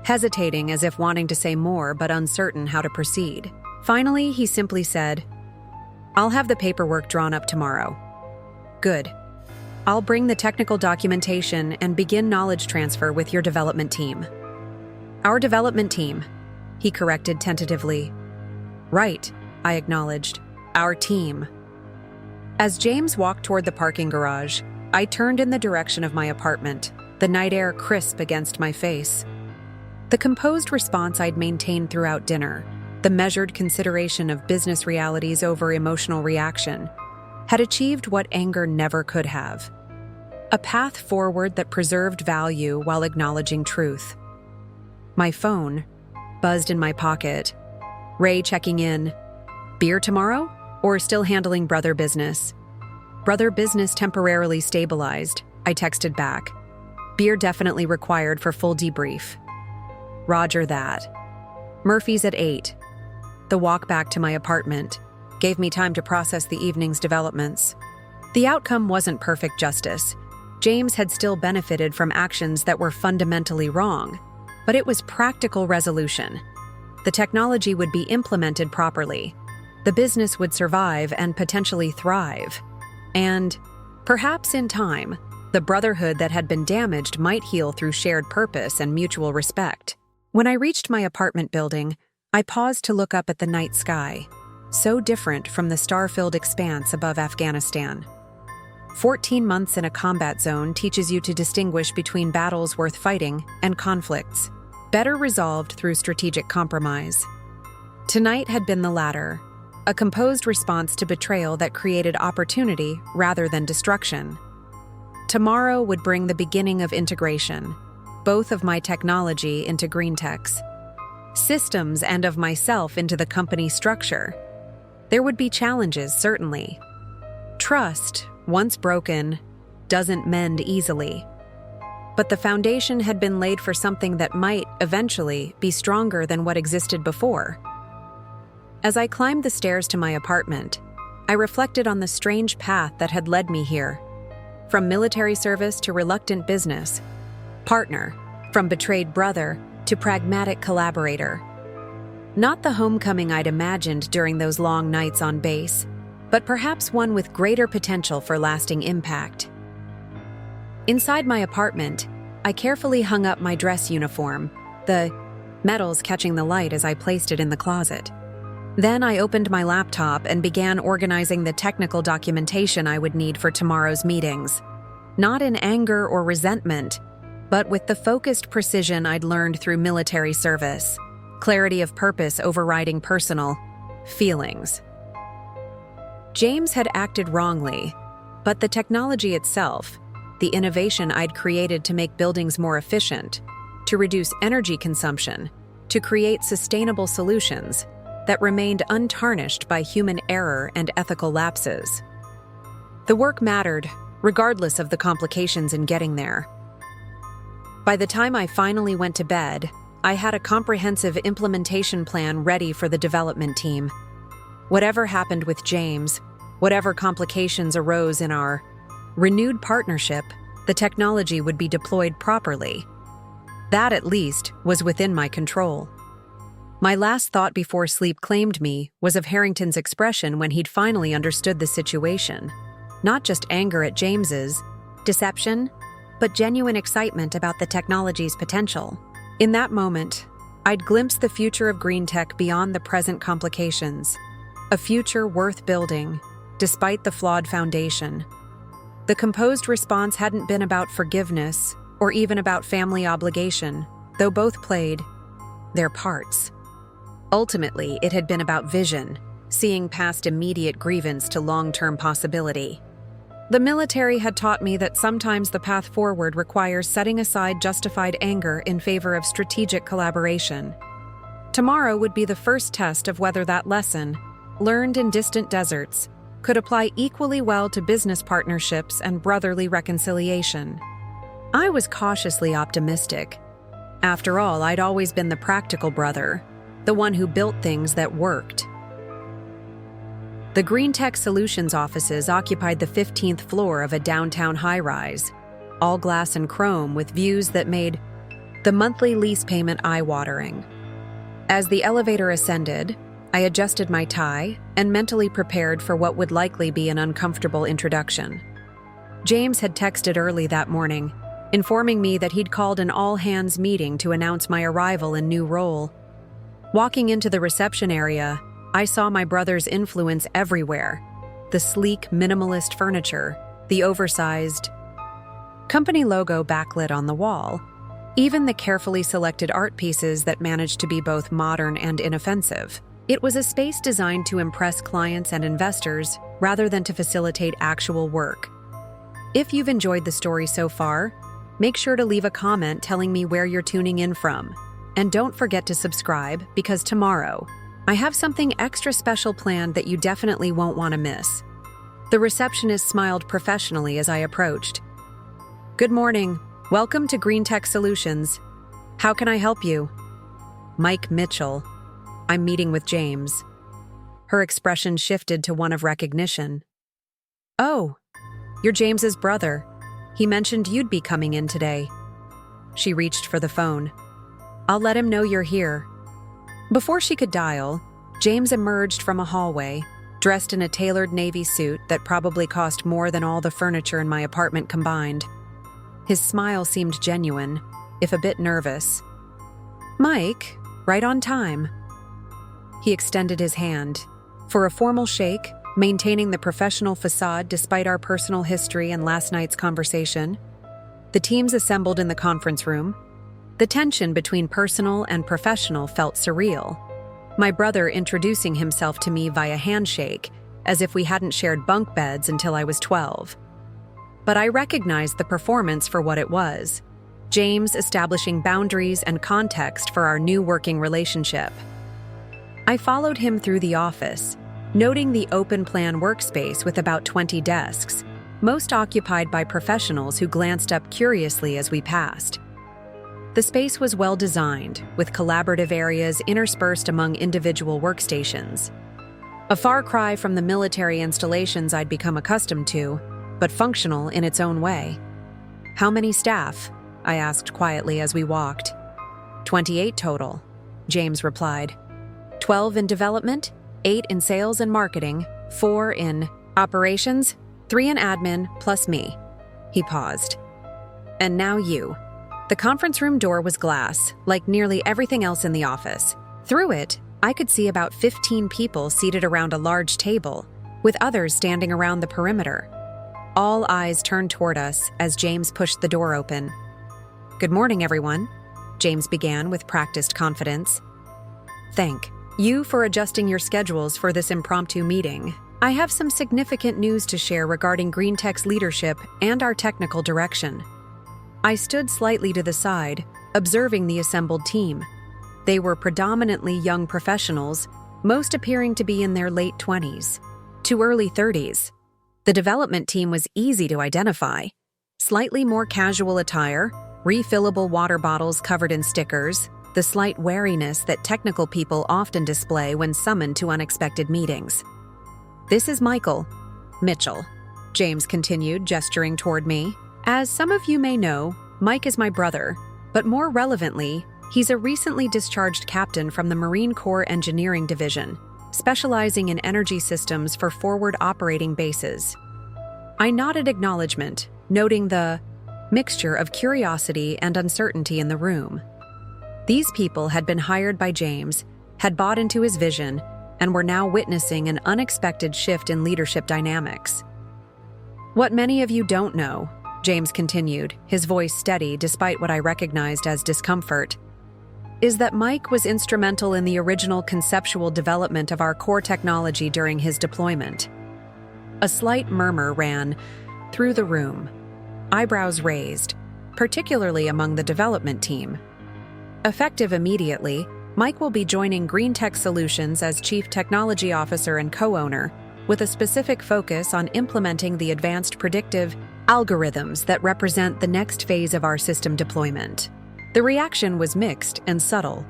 hesitating as if wanting to say more but uncertain how to proceed. Finally, he simply said, I'll have the paperwork drawn up tomorrow. Good. I'll bring the technical documentation and begin knowledge transfer with your development team. Our development team, he corrected tentatively. Right, I acknowledged. Our team. As James walked toward the parking garage, I turned in the direction of my apartment, the night air crisp against my face. The composed response I'd maintained throughout dinner, the measured consideration of business realities over emotional reaction, had achieved what anger never could have. A path forward that preserved value while acknowledging truth. My phone buzzed in my pocket. Ray checking in. Beer tomorrow? Or still handling brother business? Brother business temporarily stabilized, I texted back. Beer definitely required for full debrief. Roger that. Murphy's at 8. The walk back to my apartment gave me time to process the evening's developments. The outcome wasn't perfect justice. James had still benefited from actions that were fundamentally wrong, but it was practical resolution. The technology would be implemented properly. The business would survive and potentially thrive. And, perhaps in time, the brotherhood that had been damaged might heal through shared purpose and mutual respect. When I reached my apartment building, I paused to look up at the night sky, so different from the star-filled expanse above Afghanistan. 14 months in a combat zone teaches you to distinguish between battles worth fighting and conflicts, better resolved through strategic compromise. Tonight had been the latter, a composed response to betrayal that created opportunity rather than destruction. Tomorrow would bring the beginning of integration, both of my technology into GreenTech's systems and of myself into the company structure. There would be challenges, certainly. Trust, once broken, doesn't mend easily. But the foundation had been laid for something that might, eventually, be stronger than what existed before. As I climbed the stairs to my apartment, I reflected on the strange path that had led me here. From military service to reluctant business partner, from betrayed brother to pragmatic collaborator. Not the homecoming I'd imagined during those long nights on base, but perhaps one with greater potential for lasting impact. Inside my apartment, I carefully hung up my dress uniform, the metals catching the light as I placed it in the closet. Then I opened my laptop and began organizing the technical documentation I would need for tomorrow's meetings. Not in anger or resentment, but with the focused precision I'd learned through military service, clarity of purpose overriding personal feelings. James had acted wrongly, but the technology itself, the innovation I'd created to make buildings more efficient, to reduce energy consumption, to create sustainable solutions that remained untarnished by human error and ethical lapses. The work mattered, regardless of the complications in getting there. By the time I finally went to bed, I had a comprehensive implementation plan ready for the development team. Whatever happened with James, whatever complications arose in our renewed partnership, the technology would be deployed properly. That, at least, was within my control. My last thought before sleep claimed me was of Harrington's expression when he'd finally understood the situation. Not just anger at James's deception, but genuine excitement about the technology's potential. In that moment, I'd glimpsed the future of GreenTech beyond the present complications, a future worth building, despite the flawed foundation. The composed response hadn't been about forgiveness or even about family obligation, though both played their parts. Ultimately, it had been about vision, seeing past immediate grievance to long-term possibility. The military had taught me that sometimes the path forward requires setting aside justified anger in favor of strategic collaboration. Tomorrow would be the first test of whether that lesson, learned in distant deserts, could apply equally well to business partnerships and brotherly reconciliation. I was cautiously optimistic. After all, I'd always been the practical brother, the one who built things that worked. The GreenTech Solutions offices occupied the 15th floor of a downtown high-rise, all glass and chrome with views that made the monthly lease payment eye-watering. As the elevator ascended, I adjusted my tie and mentally prepared for what would likely be an uncomfortable introduction. James had texted early that morning, informing me that he'd called an all-hands meeting to announce my arrival and new role. Walking into the reception area, I saw my brother's influence everywhere. The sleek, minimalist furniture, the oversized company logo backlit on the wall, even the carefully selected art pieces that managed to be both modern and inoffensive. It was a space designed to impress clients and investors rather than to facilitate actual work. If you've enjoyed the story so far, make sure to leave a comment telling me where you're tuning in from. And don't forget to subscribe, because tomorrow, I have something extra special planned that you definitely won't want to miss. The receptionist smiled professionally as I approached. "Good morning. Welcome to Green Tech Solutions. How can I help you?" "Mike Mitchell. I'm meeting with James." Her expression shifted to one of recognition. "Oh, you're James's brother. He mentioned you'd be coming in today." She reached for the phone. "I'll let him know you're here." Before she could dial, James emerged from a hallway, dressed in a tailored navy suit that probably cost more than all the furniture in my apartment combined. His smile seemed genuine, if a bit nervous. "Mike, right on time." He extended his hand. For a formal shake, maintaining the professional facade despite our personal history and last night's conversation. The teams assembled in the conference room. The tension between personal and professional felt surreal. My brother introducing himself to me via handshake, as if we hadn't shared bunk beds until I was 12. But I recognized the performance for what it was. James establishing boundaries and context for our new working relationship. I followed him through the office, noting the open-plan workspace with about 20 desks, most occupied by professionals who glanced up curiously as we passed. The space was well-designed, with collaborative areas interspersed among individual workstations. A far cry from the military installations I'd become accustomed to, but functional in its own way. "How many staff?" I asked quietly as we walked. 28 total, James replied. 12 in development, 8 in sales and marketing, 4 in operations, 3 in admin, plus me." He paused. "And now you." The conference room door was glass, like nearly everything else in the office. Through it, I could see about 15 people seated around a large table, with others standing around the perimeter. All eyes turned toward us as James pushed the door open. "Good morning, everyone," James began with practiced confidence. "Thank you for adjusting your schedules for this impromptu meeting. I have some significant news to share regarding Green Tech's leadership and our technical direction." I stood slightly to the side, observing the assembled team. They were predominantly young professionals, most appearing to be in their late 20s to early 30s. The development team was easy to identify. Slightly more casual attire, refillable water bottles covered in stickers, the slight wariness that technical people often display when summoned to unexpected meetings. "This is Michael Mitchell," James continued, gesturing toward me. "As some of you may know, Mike is my brother, but more relevantly, he's a recently discharged captain from the Marine Corps Engineering Division, specializing in energy systems for forward operating bases." I nodded acknowledgement, noting the mixture of curiosity and uncertainty in the room. These people had been hired by James, had bought into his vision, and were now witnessing an unexpected shift in leadership dynamics. "What many of you don't know," James continued, his voice steady despite what I recognized as discomfort, "is that Mike was instrumental in the original conceptual development of our core technology during his deployment." A slight murmur ran through the room, eyebrows raised, particularly among the development team. Effective immediately, Mike will be joining Green Tech Solutions as Chief Technology Officer and co-owner, with a specific focus on implementing the advanced predictive algorithms that represent the next phase of our system deployment. The reaction was mixed and subtle.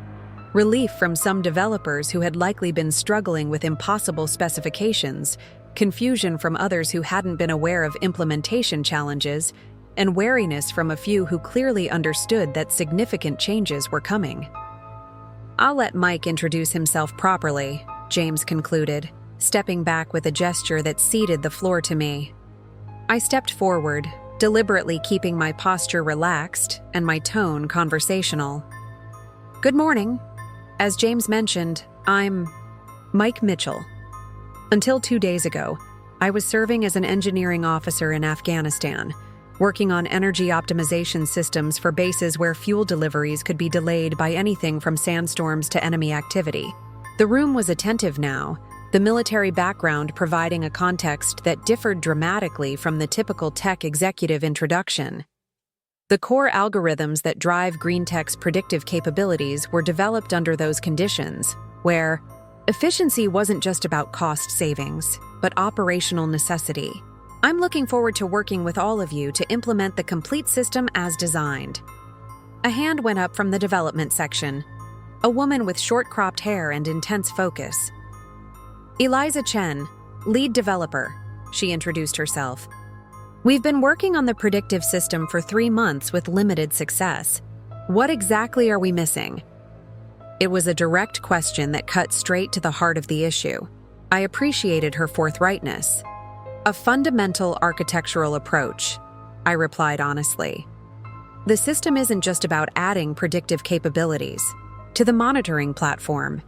Relief from some developers who had likely been struggling with impossible specifications, confusion from others who hadn't been aware of implementation challenges, and wariness from a few who clearly understood that significant changes were coming. "I'll let Mike introduce himself properly," James concluded, stepping back with a gesture that ceded the floor to me. I stepped forward, deliberately keeping my posture relaxed and my tone conversational. Good morning. As James mentioned, I'm Mike Mitchell. Until 2 days ago, I was serving as an engineering officer in Afghanistan, working on energy optimization systems for bases where fuel deliveries could be delayed by anything from sandstorms to enemy activity. The room was attentive now, the military background providing a context that differed dramatically from the typical tech executive introduction. The core algorithms that drive green tech's predictive capabilities were developed under those conditions, where efficiency wasn't just about cost savings, but operational necessity. I'm looking forward to working with all of you to implement the complete system as designed. A hand went up from the development section, a woman with short-cropped hair and intense focus. Eliza Chen, lead developer, she introduced herself. We've been working on the predictive system for 3 months with limited success. What exactly are we missing? It was a direct question that cut straight to the heart of the issue. I appreciated her forthrightness. A fundamental architectural approach, I replied honestly. The system isn't just about adding predictive capabilities to the monitoring platform.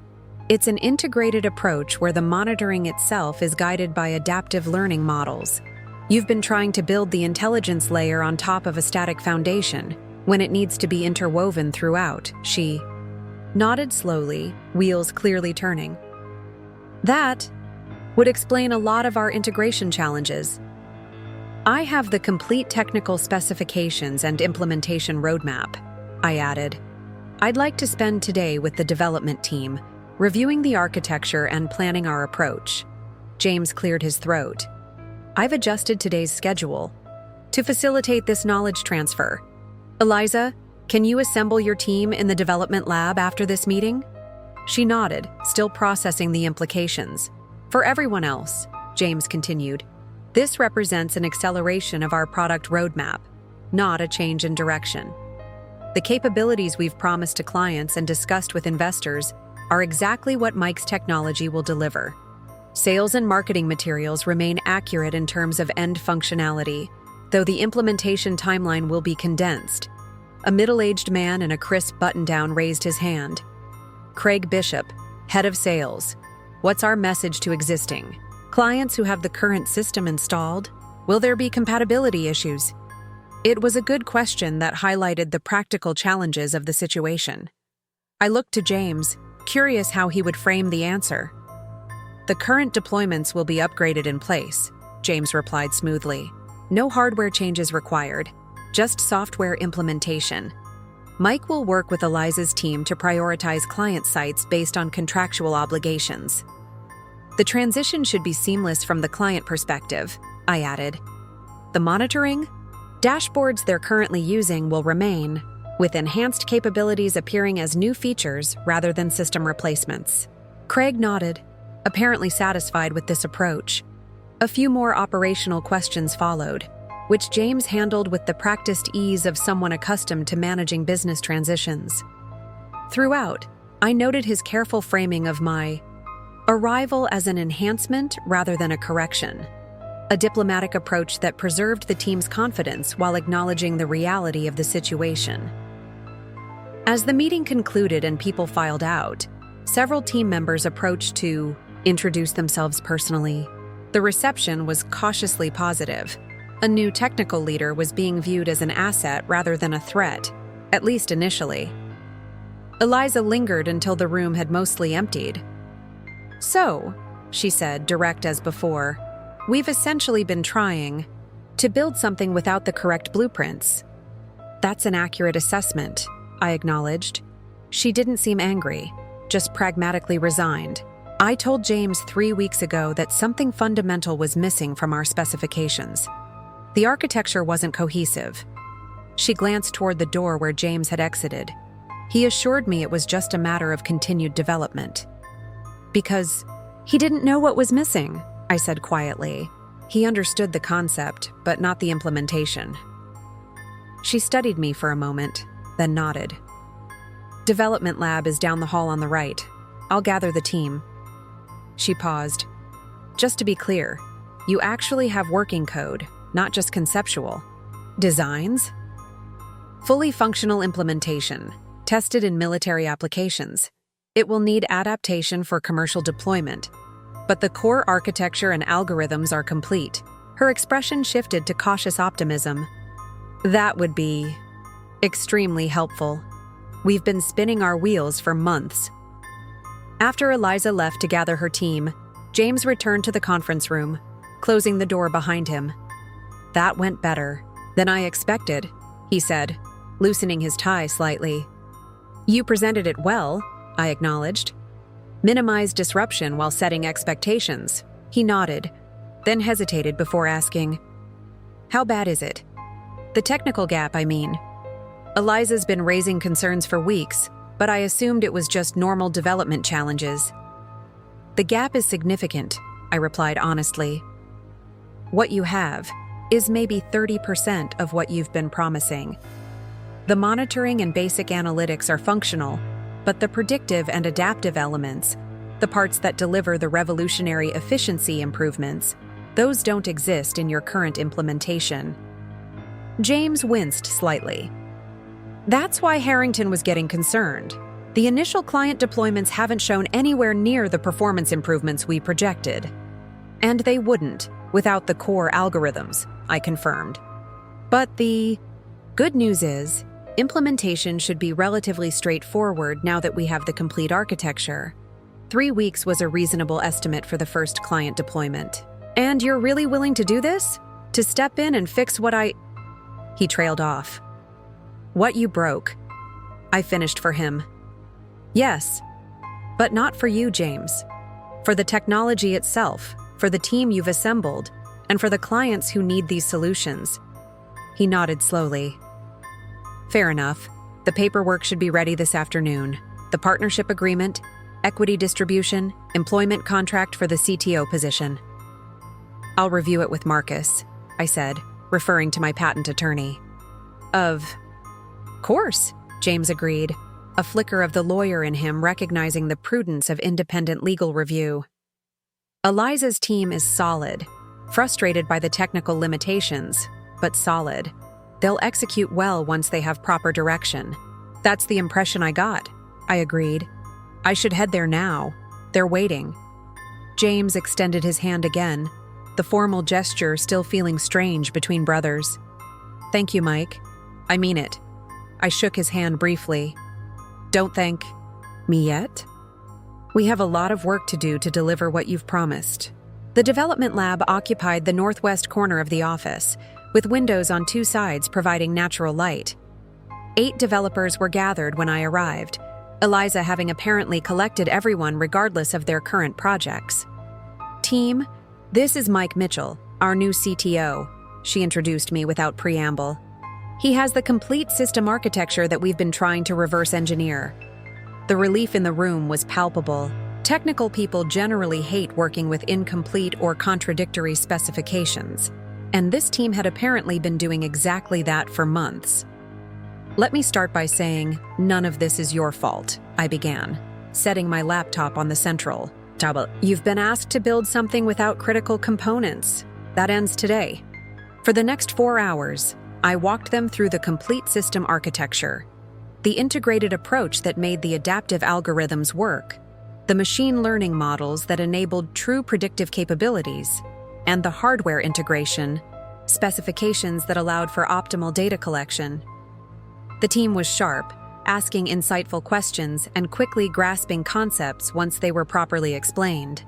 It's an integrated approach where the monitoring itself is guided by adaptive learning models. You've been trying to build the intelligence layer on top of a static foundation when it needs to be interwoven throughout, she nodded slowly, wheels clearly turning. That would explain a lot of our integration challenges. I have the complete technical specifications and implementation roadmap, I added. I'd like to spend today with the development team, reviewing the architecture and planning our approach. James cleared his throat. I've adjusted today's schedule to facilitate this knowledge transfer. Eliza, can you assemble your team in the development lab after this meeting? She nodded, still processing the implications. For everyone else, James continued, this represents an acceleration of our product roadmap, not a change in direction. The capabilities we've promised to clients and discussed with investors are exactly what Mike's technology will deliver. Sales and marketing materials remain accurate in terms of end functionality, though the implementation timeline will be condensed. A middle-aged man in a crisp button-down raised his hand. Craig Bishop, head of sales. What's our message to existing clients who have the current system installed? Will there be compatibility issues? It was a good question that highlighted the practical challenges of the situation. I looked to James, curious how he would frame the answer. The current deployments will be upgraded in place, James replied smoothly. No hardware changes required, just software implementation. Mike will work with Eliza's team to prioritize client sites based on contractual obligations. The transition should be seamless from the client perspective, I added. The monitoring? Dashboards they're currently using will remain, with enhanced capabilities appearing as new features rather than system replacements. Craig nodded, apparently satisfied with this approach. A few more operational questions followed, which James handled with the practiced ease of someone accustomed to managing business transitions. Throughout, I noted his careful framing of my arrival as an enhancement rather than a correction, a diplomatic approach that preserved the team's confidence while acknowledging the reality of the situation. As the meeting concluded and people filed out, several team members approached to introduce themselves personally. The reception was cautiously positive. A new technical leader was being viewed as an asset rather than a threat, at least initially. Eliza lingered until the room had mostly emptied. So, she said, direct as before, we've essentially been trying to build something without the correct blueprints. That's an accurate assessment, I acknowledged. She didn't seem angry, just pragmatically resigned. I told James 3 weeks ago that something fundamental was missing from our specifications. The architecture wasn't cohesive. She glanced toward the door where James had exited. He assured me it was just a matter of continued development. Because he didn't know what was missing, I said quietly. He understood the concept, but not the implementation. She studied me for a moment, then nodded. Development lab is down the hall on the right. I'll gather the team. She paused. Just to be clear, you actually have working code, not just conceptual. Designs? Fully functional implementation, tested in military applications. It will need adaptation for commercial deployment, but the core architecture and algorithms are complete. Her expression shifted to cautious optimism. That would be extremely helpful. We've been spinning our wheels for months. After Eliza left to gather her team, James returned to the conference room, closing the door behind him. That went better than I expected, he said, loosening his tie slightly. You presented it well, I acknowledged. Minimize disruption while setting expectations. He nodded, then hesitated before asking, how bad is it? The technical gap, I mean. Eliza's been raising concerns for weeks, but I assumed it was just normal development challenges. The gap is significant, I replied honestly. What you have is maybe 30% of what you've been promising. The monitoring and basic analytics are functional, but the predictive and adaptive elements, the parts that deliver the revolutionary efficiency improvements, those don't exist in your current implementation. James winced slightly. That's why Harrington was getting concerned. The initial client deployments haven't shown anywhere near the performance improvements we projected. And they wouldn't, without the core algorithms, I confirmed. But the good news is, implementation should be relatively straightforward now that we have the complete architecture. 3 weeks was a reasonable estimate for the first client deployment. And you're really willing to do this? To step in and fix what He trailed off. What you broke. I finished for him. Yes, but not for you, James. For the technology itself, for the team you've assembled, and for the clients who need these solutions. He nodded slowly. Fair enough. The paperwork should be ready this afternoon. The partnership agreement, equity distribution, employment contract for the CTO position. I'll review it with Marcus, I said, referring to my patent attorney. Of course, James agreed, a flicker of the lawyer in him recognizing the prudence of independent legal review. Eliza's team is solid, frustrated by the technical limitations, but solid. They'll execute well once they have proper direction. That's the impression I got, I agreed. I should head there now. They're waiting. James extended his hand again, the formal gesture still feeling strange between brothers. Thank you, Mike. I mean it. I shook his hand briefly. Don't thank me yet. We have a lot of work to do to deliver what you've promised. The development lab occupied the northwest corner of the office, with windows on 2 sides providing natural light. 8 developers were gathered when I arrived, Eliza having apparently collected everyone regardless of their current projects. Team, this is Mike Mitchell, our new CTO, she introduced me without preamble. He has the complete system architecture that we've been trying to reverse engineer. The relief in the room was palpable. Technical people generally hate working with incomplete or contradictory specifications, and this team had apparently been doing exactly that for months. Let me start by saying, none of this is your fault, I began, setting my laptop on the central table. You've been asked to build something without critical components. That ends today. For the next 4 hours, I walked them through the complete system architecture, the integrated approach that made the adaptive algorithms work, the machine learning models that enabled true predictive capabilities, and the hardware integration, specifications that allowed for optimal data collection. The team was sharp, asking insightful questions and quickly grasping concepts once they were properly explained.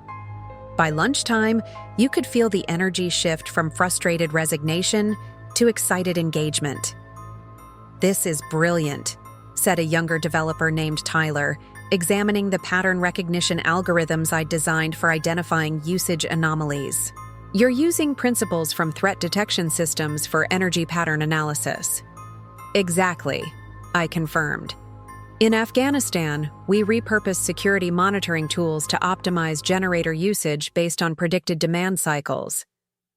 By lunchtime, you could feel the energy shift from frustrated resignation to excited engagement. This is brilliant, said a younger developer named Tyler, examining the pattern recognition algorithms I designed for identifying usage anomalies. You're using principles from threat detection systems for energy pattern analysis. Exactly, I confirmed. In Afghanistan, we repurposed security monitoring tools to optimize generator usage based on predicted demand cycles.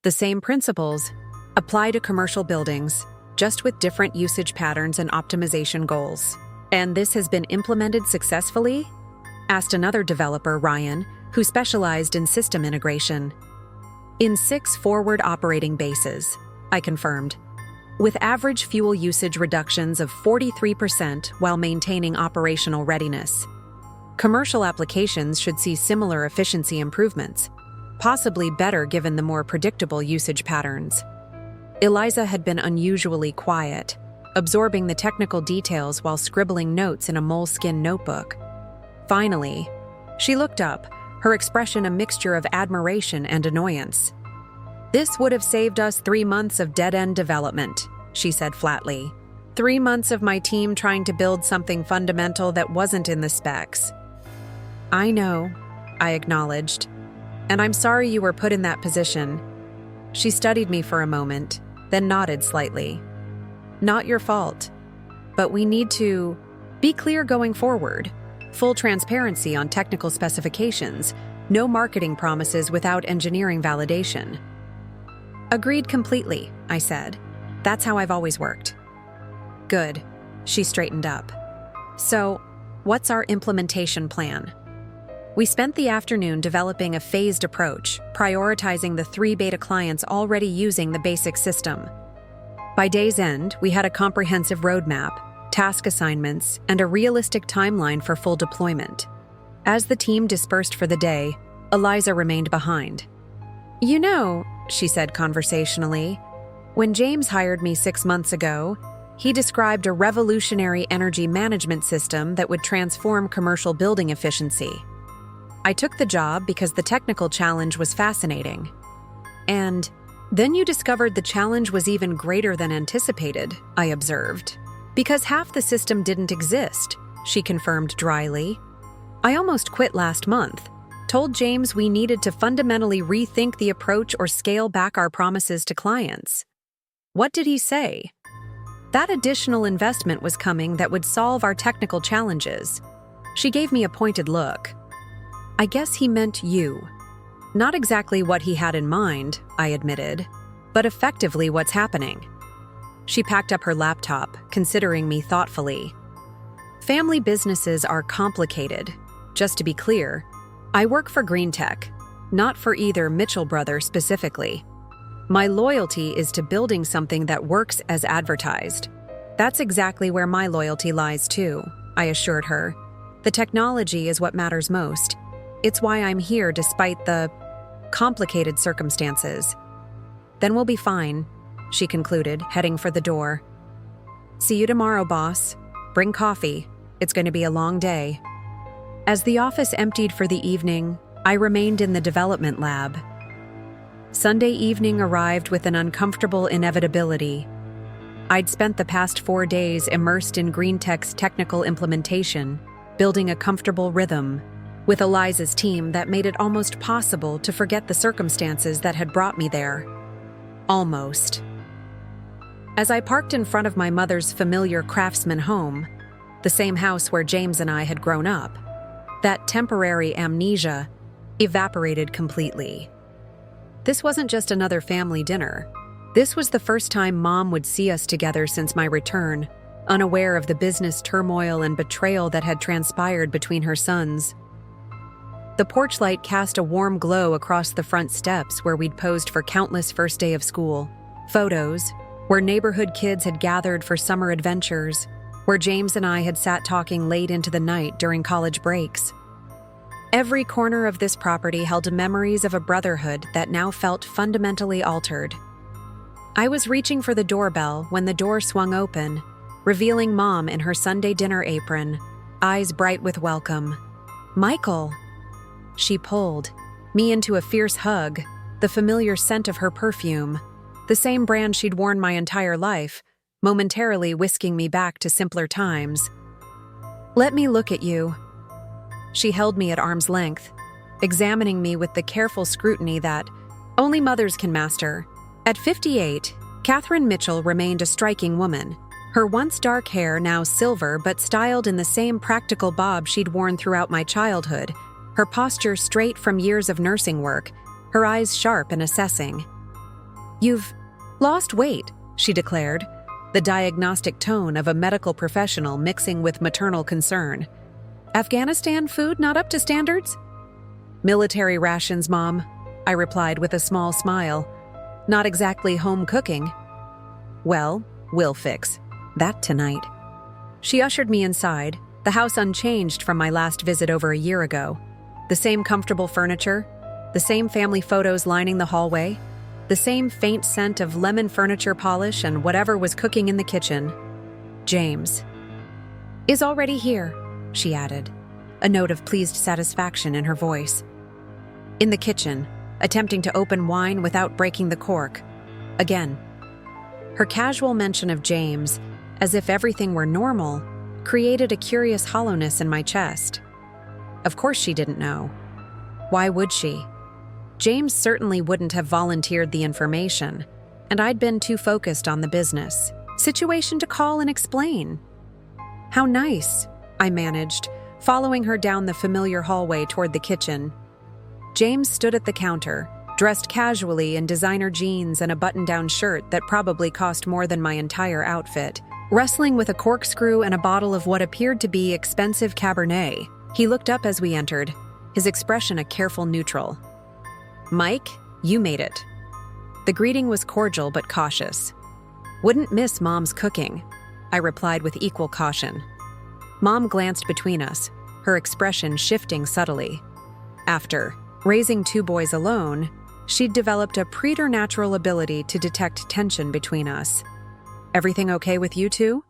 The same principles apply to commercial buildings, just with different usage patterns and optimization goals. And this has been implemented successfully? Asked another developer, Ryan, who specialized in system integration. In 6 forward operating bases, I confirmed. With average fuel usage reductions of 43% while maintaining operational readiness. Commercial applications should see similar efficiency improvements, possibly better given the more predictable usage patterns. Eliza had been unusually quiet, absorbing the technical details while scribbling notes in a moleskin notebook. Finally, she looked up, her expression a mixture of admiration and annoyance. "This would have saved us 3 months of dead-end development," she said flatly. 3 months of my team trying to build something fundamental that wasn't in the specs. "I know," I acknowledged, "and I'm sorry you were put in that position." She studied me for a moment, then nodded slightly. "Not your fault. But we need to be clear going forward. Full transparency on technical specifications, no marketing promises without engineering validation." "Agreed completely," I said. "That's how I've always worked." "Good." She straightened up. "So, what's our implementation plan?" We spent the afternoon developing a phased approach, prioritizing the 3 beta clients already using the basic system. By day's end, we had a comprehensive roadmap, task assignments, and a realistic timeline for full deployment. As the team dispersed for the day, Eliza remained behind. "You know," she said conversationally, "when James hired me 6 months ago, he described a revolutionary energy management system that would transform commercial building efficiency. I took the job because the technical challenge was fascinating. And then you discovered the challenge was even greater than anticipated," I observed. "Because half the system didn't exist," she confirmed dryly. "I almost quit last month, told James we needed to fundamentally rethink the approach or scale back our promises to clients. What did he say? That additional investment was coming that would solve our technical challenges." She gave me a pointed look. "I guess he meant you." "Not exactly what he had in mind," I admitted, "but effectively what's happening." She packed up her laptop, considering me thoughtfully. "Family businesses are complicated. Just to be clear, I work for Green Tech, not for either Mitchell brother specifically. My loyalty is to building something that works as advertised. That's exactly where my loyalty lies too," I assured her. "The technology is what matters most. It's why I'm here despite the complicated circumstances." "Then we'll be fine," she concluded, heading for the door. "See you tomorrow, boss. Bring coffee. It's going to be a long day." As the office emptied for the evening, I remained in the development lab. Sunday evening arrived with an uncomfortable inevitability. I'd spent the past 4 days immersed in Green Tech's technical implementation, building a comfortable rhythm with Eliza's team that made it almost possible to forget the circumstances that had brought me there. Almost. As I parked in front of my mother's familiar craftsman home, the same house where James and I had grown up, that temporary amnesia evaporated completely. This wasn't just another family dinner. This was the first time Mom would see us together since my return, unaware of the business turmoil and betrayal that had transpired between her sons. The porch light cast a warm glow across the front steps where we'd posed for countless first day of school photos, where neighborhood kids had gathered for summer adventures, where James and I had sat talking late into the night during college breaks. Every corner of this property held memories of a brotherhood that now felt fundamentally altered. I was reaching for the doorbell when the door swung open, revealing Mom in her Sunday dinner apron, eyes bright with welcome. "Michael!" She pulled me into a fierce hug, the familiar scent of her perfume, the same brand she'd worn my entire life, momentarily whisking me back to simpler times. "Let me look at you." She held me at arm's length, examining me with the careful scrutiny that only mothers can master. At 58, Catherine Mitchell remained a striking woman, her once dark hair now silver but styled in the same practical bob she'd worn throughout my childhood, her posture straight from years of nursing work, her eyes sharp and assessing. "You've lost weight," she declared, the diagnostic tone of a medical professional mixing with maternal concern. "Afghanistan food not up to standards?" "Military rations, Mom," I replied with a small smile. "Not exactly home cooking, Well, we'll fix that tonight. She ushered me inside, the house unchanged from my last visit over a year ago. The same comfortable furniture, the same family photos lining the hallway, the same faint scent of lemon furniture polish and whatever was cooking in the kitchen. James is already here, she added, a note of pleased satisfaction in her voice. In the kitchen, attempting to open wine without breaking the cork. Again. Her casual mention of James, as if everything were normal, created a curious hollowness in my chest. Of course she didn't know. Why would she? James certainly wouldn't have volunteered the information, and I'd been too focused on the business situation to call and explain. How nice, I managed, following her down the familiar hallway toward the kitchen. James stood at the counter, dressed casually in designer jeans and a button-down shirt that probably cost more than my entire outfit, wrestling with a corkscrew and a bottle of what appeared to be expensive Cabernet. He looked up as we entered, his expression a careful neutral. "Mike, you made it." The greeting was cordial but cautious. "Wouldn't miss Mom's cooking," I replied with equal caution. Mom glanced between us, her expression shifting subtly. After raising 2 boys alone, she'd developed a preternatural ability to detect tension between us. "Everything okay with you two?"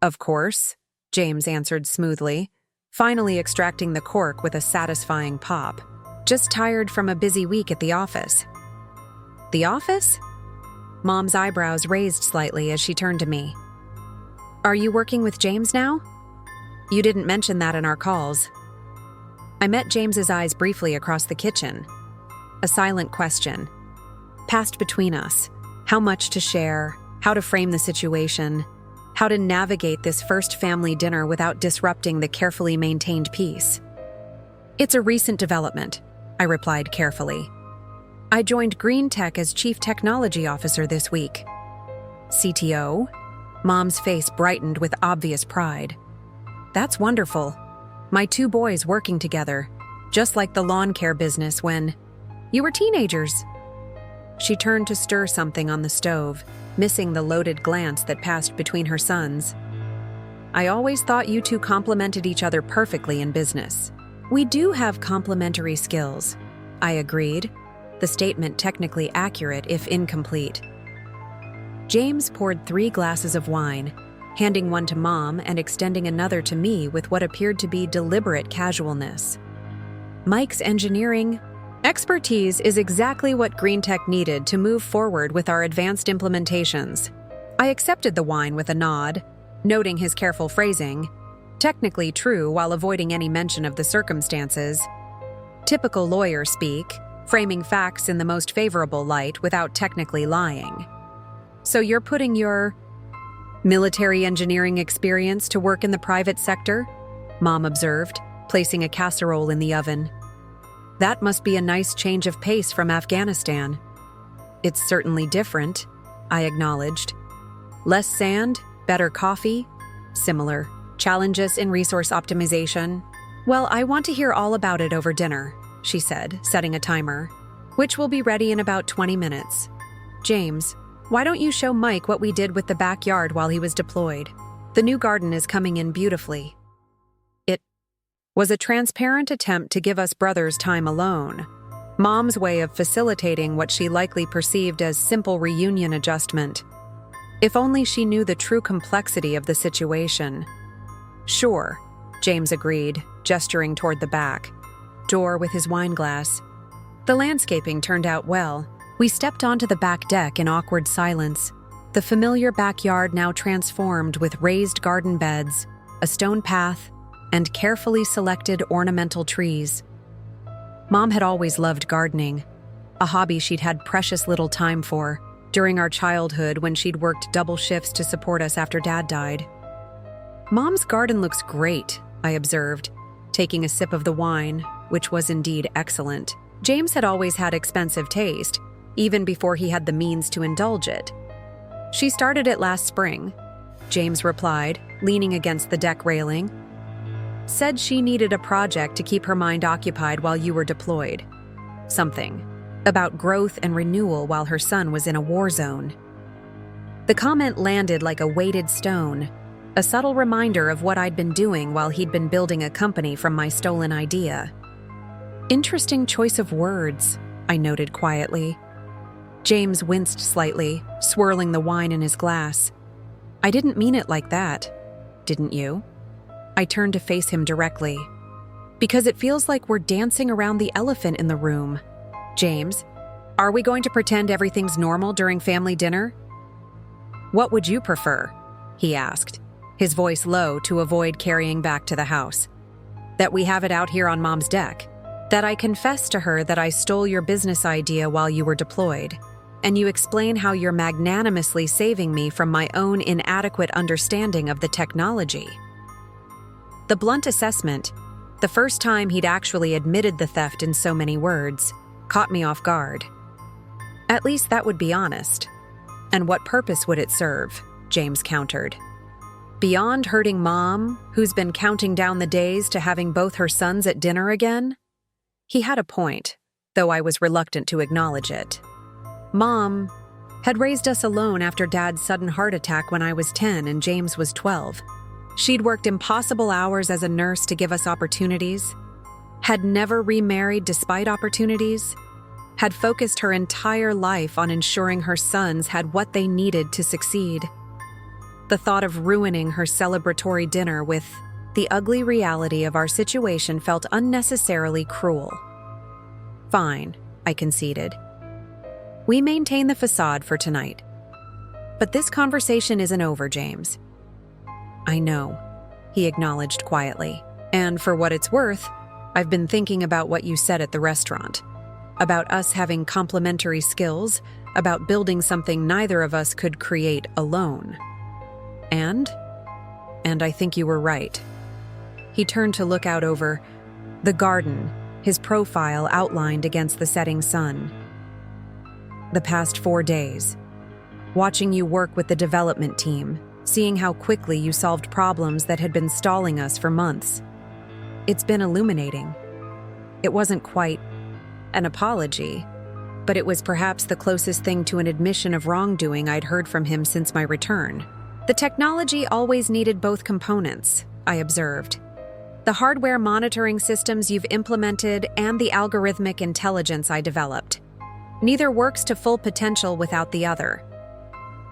"Of course," James answered smoothly, finally extracting the cork with a satisfying pop. "Just tired from a busy week at the office." "The office?" Mom's eyebrows raised slightly as she turned to me. "Are you working with James now?" "You didn't mention that in our calls." I met James's eyes briefly across the kitchen. A silent question passed between us. How much to share, how to frame the situation, how to navigate this first family dinner without disrupting the carefully maintained peace. "It's a recent development," I replied carefully. "I joined Green Tech as Chief Technology Officer this week." "CTO?" Mom's face brightened with obvious pride. "That's wonderful. My 2 boys working together, just like the lawn care business when you were teenagers." She turned to stir something on the stove, missing the loaded glance that passed between her sons. "I always thought you two complemented each other perfectly in business." "We do have complementary skills," I agreed, the statement technically accurate if incomplete. James poured 3 glasses of wine, handing one to Mom and extending another to me with what appeared to be deliberate casualness. "Mike's engineering expertise is exactly what Green Tech needed to move forward with our advanced implementations." I accepted the wine with a nod, noting his careful phrasing, technically true while avoiding any mention of the circumstances. Typical lawyer speak, framing facts in the most favorable light without technically lying. "So you're putting your military engineering experience to work in the private sector?" Mom observed, placing a casserole in the oven. "That must be a nice change of pace from Afghanistan." "It's certainly different," I acknowledged. "Less sand, better coffee, similar. Challenges in resource optimization." "Well, I want to hear all about it over dinner," she said, setting a timer, "which will be ready in about 20 minutes. James, why don't you show Mike what we did with the backyard while he was deployed? The new garden is coming in beautifully." It was a transparent attempt to give us brothers time alone, Mom's way of facilitating what she likely perceived as simple reunion adjustment. If only she knew the true complexity of the situation. "Sure," James agreed, gesturing toward the back door with his wine glass. The landscaping turned out well. We stepped onto the back deck in awkward silence, the familiar backyard now transformed with raised garden beds, a stone path, and carefully selected ornamental trees. Mom had always loved gardening, a hobby she'd had precious little time for during our childhood when she'd worked double shifts to support us after Dad died. "Mom's garden looks great," I observed, taking a sip of the wine, which was indeed excellent. James had always had expensive taste, even before he had the means to indulge it. "She started it last spring," James replied, leaning against the deck railing. "Said she needed a project to keep her mind occupied while you were deployed. Something about growth and renewal while her son was in a war zone." The comment landed like a weighted stone, a subtle reminder of what I'd been doing while he'd been building a company from my stolen idea. Interesting choice of words, I noted quietly. James winced slightly, swirling the wine in his glass. I didn't mean it like that. Didn't you? I turned to face him directly. Because it feels like we're dancing around the elephant in the room. James, are we going to pretend everything's normal during family dinner? What would you prefer? He asked, his voice low to avoid carrying back to the house. That we have it out here on Mom's deck? That I confess to her that I stole your business idea while you were deployed, and you explain how you're magnanimously saving me from my own inadequate understanding of the technology? The blunt assessment, the first time he'd actually admitted the theft in so many words, caught me off guard. At least that would be honest. And what purpose would it serve? James countered. Beyond hurting Mom, who's been counting down the days to having both her sons at dinner again? He had a point, though I was reluctant to acknowledge it. Mom had raised us alone after Dad's sudden heart attack when I was 10 and James was 12. She'd worked impossible hours as a nurse to give us opportunities, had never remarried despite opportunities, had focused her entire life on ensuring her sons had what they needed to succeed. The thought of ruining her celebratory dinner with the ugly reality of our situation felt unnecessarily cruel. Fine, I conceded. We maintain the facade for tonight. But this conversation isn't over, James. I know, he acknowledged quietly. And for what it's worth, I've been thinking about what you said at the restaurant. About us having complementary skills, about building something neither of us could create alone. And I think you were right. He turned to look out over the garden, his profile outlined against the setting sun. The past 4 days, watching you work with the development team, seeing how quickly you solved problems that had been stalling us for months. It's been illuminating. It wasn't quite an apology, but it was perhaps the closest thing to an admission of wrongdoing I'd heard from him since my return. The technology always needed both components, I observed. The hardware monitoring systems you've implemented and the algorithmic intelligence I developed. Neither works to full potential without the other.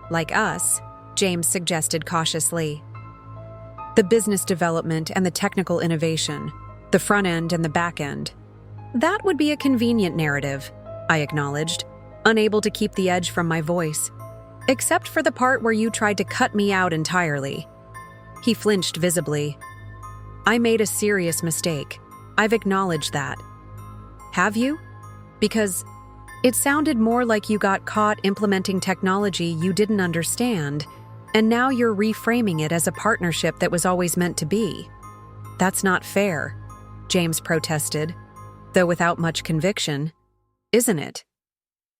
Like us, James suggested cautiously. The business development and the technical innovation, the front end and the back end. That would be a convenient narrative, I acknowledged, unable to keep the edge from my voice. Except for the part where you tried to cut me out entirely. He flinched visibly. I made a serious mistake. I've acknowledged that. Have you? Because it sounded more like you got caught implementing technology you didn't understand, and now you're reframing it as a partnership that was always meant to be. That's not fair, James protested, though without much conviction. Isn't it?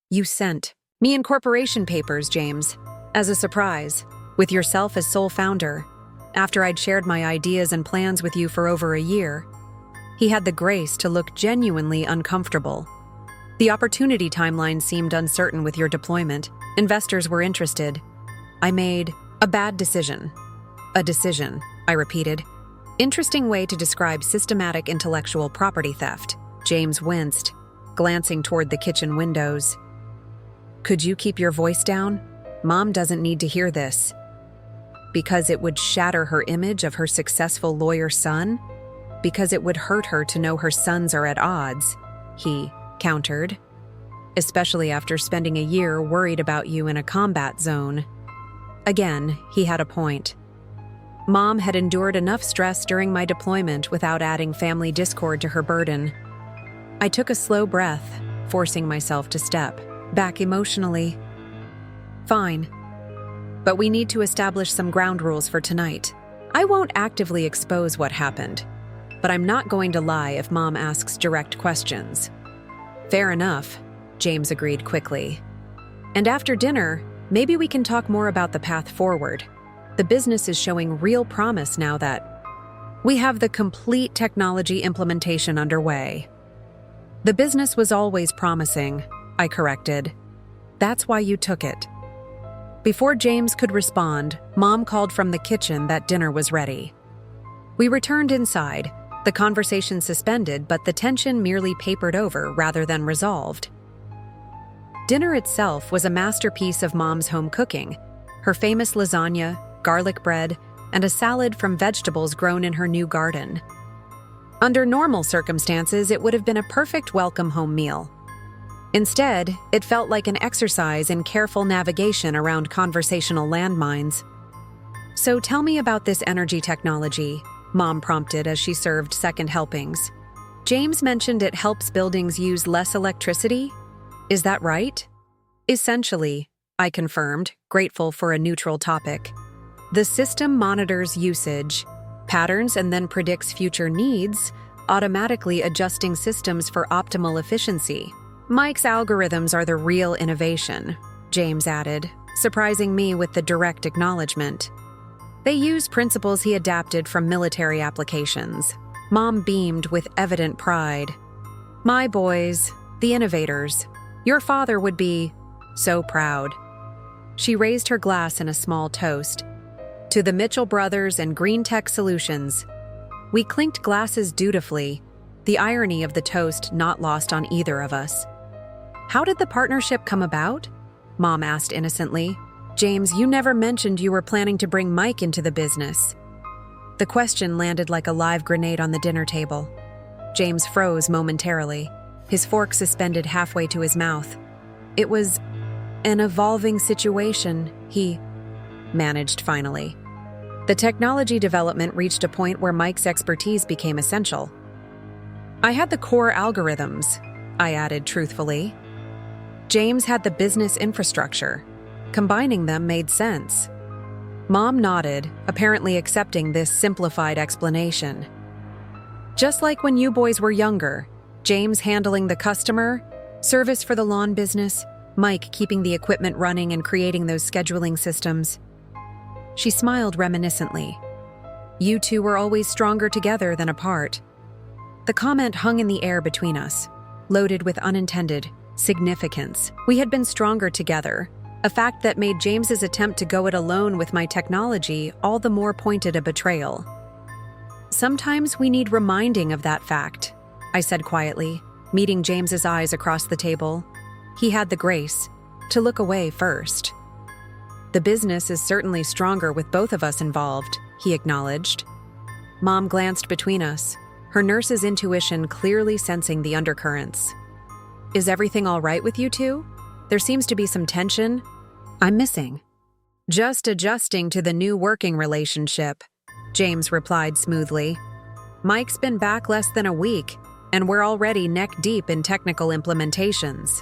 You sent me incorporation papers, James, as a surprise, with yourself as sole founder, after I'd shared my ideas and plans with you for over a year. He had the grace to look genuinely uncomfortable. The opportunity timeline seemed uncertain with your deployment. Investors were interested. I made a bad decision. A decision, I repeated. Interesting way to describe systematic intellectual property theft. James winced, glancing toward the kitchen windows. Could you keep your voice down? Mom doesn't need to hear this. Because it would shatter her image of her successful lawyer son? Because it would hurt her to know her sons are at odds, he countered. Especially after spending a year worried about you in a combat zone. Again, he had a point. Mom had endured enough stress during my deployment without adding family discord to her burden. I took a slow breath, forcing myself to step back emotionally. Fine. But we need to establish some ground rules for tonight. I won't actively expose what happened, but I'm not going to lie if Mom asks direct questions. Fair enough, James agreed quickly. And after dinner, maybe we can talk more about the path forward. The business is showing real promise now that we have the complete technology implementation underway. The business was always promising, I corrected. That's why you took it. Before James could respond, Mom called from the kitchen that dinner was ready. We returned inside, the conversation suspended, but the tension merely papered over rather than resolved. Dinner itself was a masterpiece of Mom's home cooking, her famous lasagna, garlic bread, and a salad from vegetables grown in her new garden. Under normal circumstances, it would have been a perfect welcome home meal. Instead, it felt like an exercise in careful navigation around conversational landmines. "So tell me about this energy technology," Mom prompted as she served second helpings. "James mentioned it helps buildings use less electricity. Is that right?" "Essentially," I confirmed, grateful for a neutral topic. "The system monitors usage patterns and then predicts future needs, automatically adjusting systems for optimal efficiency. Mike's algorithms are the real innovation," James added, surprising me with the direct acknowledgement. "They use principles he adapted from military applications." Mom beamed with evident pride. "My boys, the innovators. Your father would be so proud." She raised her glass in a small toast. "To the Mitchell brothers and Green Tech Solutions." We clinked glasses dutifully, the irony of the toast not lost on either of us. "How did the partnership come about?" Mom asked innocently. "James, you never mentioned you were planning to bring Mike into the business." The question landed like a live grenade on the dinner table. James froze momentarily, his fork suspended halfway to his mouth. "It was an evolving situation," he managed finally. "The technology development reached a point where Mike's expertise became essential." "I had the core algorithms," I added truthfully. "James had the business infrastructure. Combining them made sense." Mom nodded, apparently accepting this simplified explanation. "Just like when you boys were younger, James handling the customer, service for the lawn business, Mike keeping the equipment running and creating those scheduling systems." She smiled reminiscently. "You two were always stronger together than apart." The comment hung in the air between us, loaded with unintended significance. We had been stronger together, a fact that made James's attempt to go it alone with my technology all the more pointed a betrayal. "Sometimes we need reminding of that fact," I said quietly, meeting James's eyes across the table. He had the grace to look away first. "The business is certainly stronger with both of us involved," he acknowledged. Mom glanced between us, her nurse's intuition clearly sensing the undercurrents. "Is everything all right with you two? There seems to be some tension." "I'm missing." "Just adjusting to the new working relationship," James replied smoothly. "Mike's been back less than a week, and we're already neck-deep in technical implementations."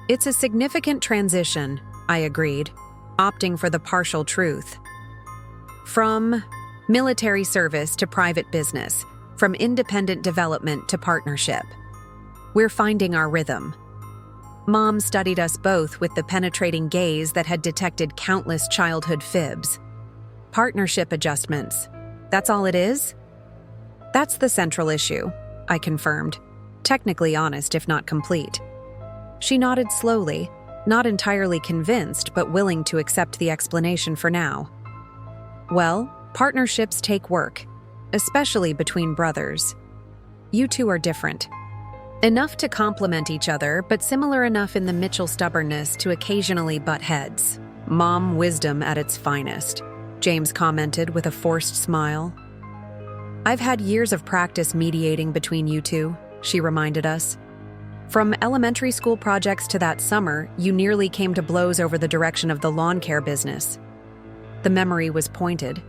"It's a significant transition," I agreed, opting for the partial truth. "From military service to private business, from independent development to partnership. We're finding our rhythm." Mom studied us both with the penetrating gaze that had detected countless childhood fibs. "Partnership adjustments. That's all it is?" "That's the central issue," I confirmed, technically honest if not complete. She nodded slowly, not entirely convinced but willing to accept the explanation for now. "Well, partnerships take work, especially between brothers. You two are different. Enough to complement each other, but similar enough in the Mitchell stubbornness to occasionally butt heads. Mom wisdom at its finest," James commented with a forced smile. "I've had years of practice mediating between you two," she reminded us. "From elementary school projects to that summer, you nearly came to blows over the direction of the lawn care business." The memory was pointed.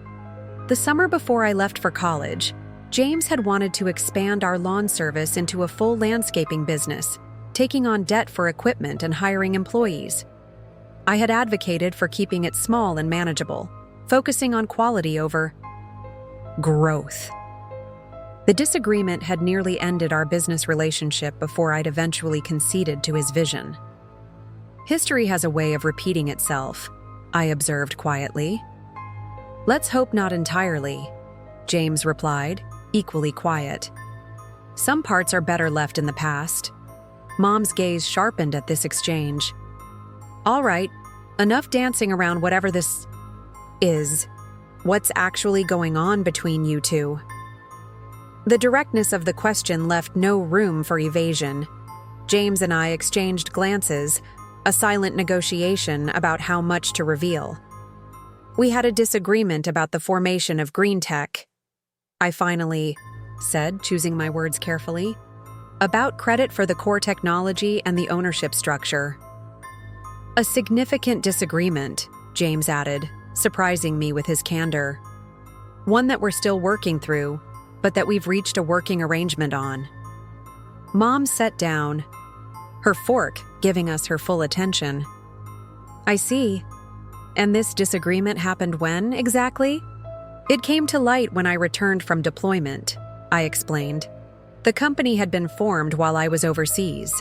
"The summer before I left for college, James had wanted to expand our lawn service into a full landscaping business, taking on debt for equipment and hiring employees. I had advocated for keeping it small and manageable, focusing on quality over growth. The disagreement had nearly ended our business relationship before I'd eventually conceded to his vision. History has a way of repeating itself, I observed quietly. "Let's hope not entirely," James replied, equally quiet. "Some parts are better left in the past." Mom's gaze sharpened at this exchange. "All right, Enough dancing around whatever this is. What's actually going on between you two? The directness of the question left no room for evasion. James and I exchanged glances, a silent negotiation about how much to reveal. We had a disagreement about the formation of green tech. I finally said, choosing my words carefully, about credit for the core technology and the ownership structure. A significant disagreement, James added, surprising me with his candor. One that we're still working through, but that we've reached a working arrangement on. Mom sat down, her fork giving us her full attention. I see. And this disagreement happened when, exactly? It came to light when I returned from deployment, I explained. The company had been formed while I was overseas.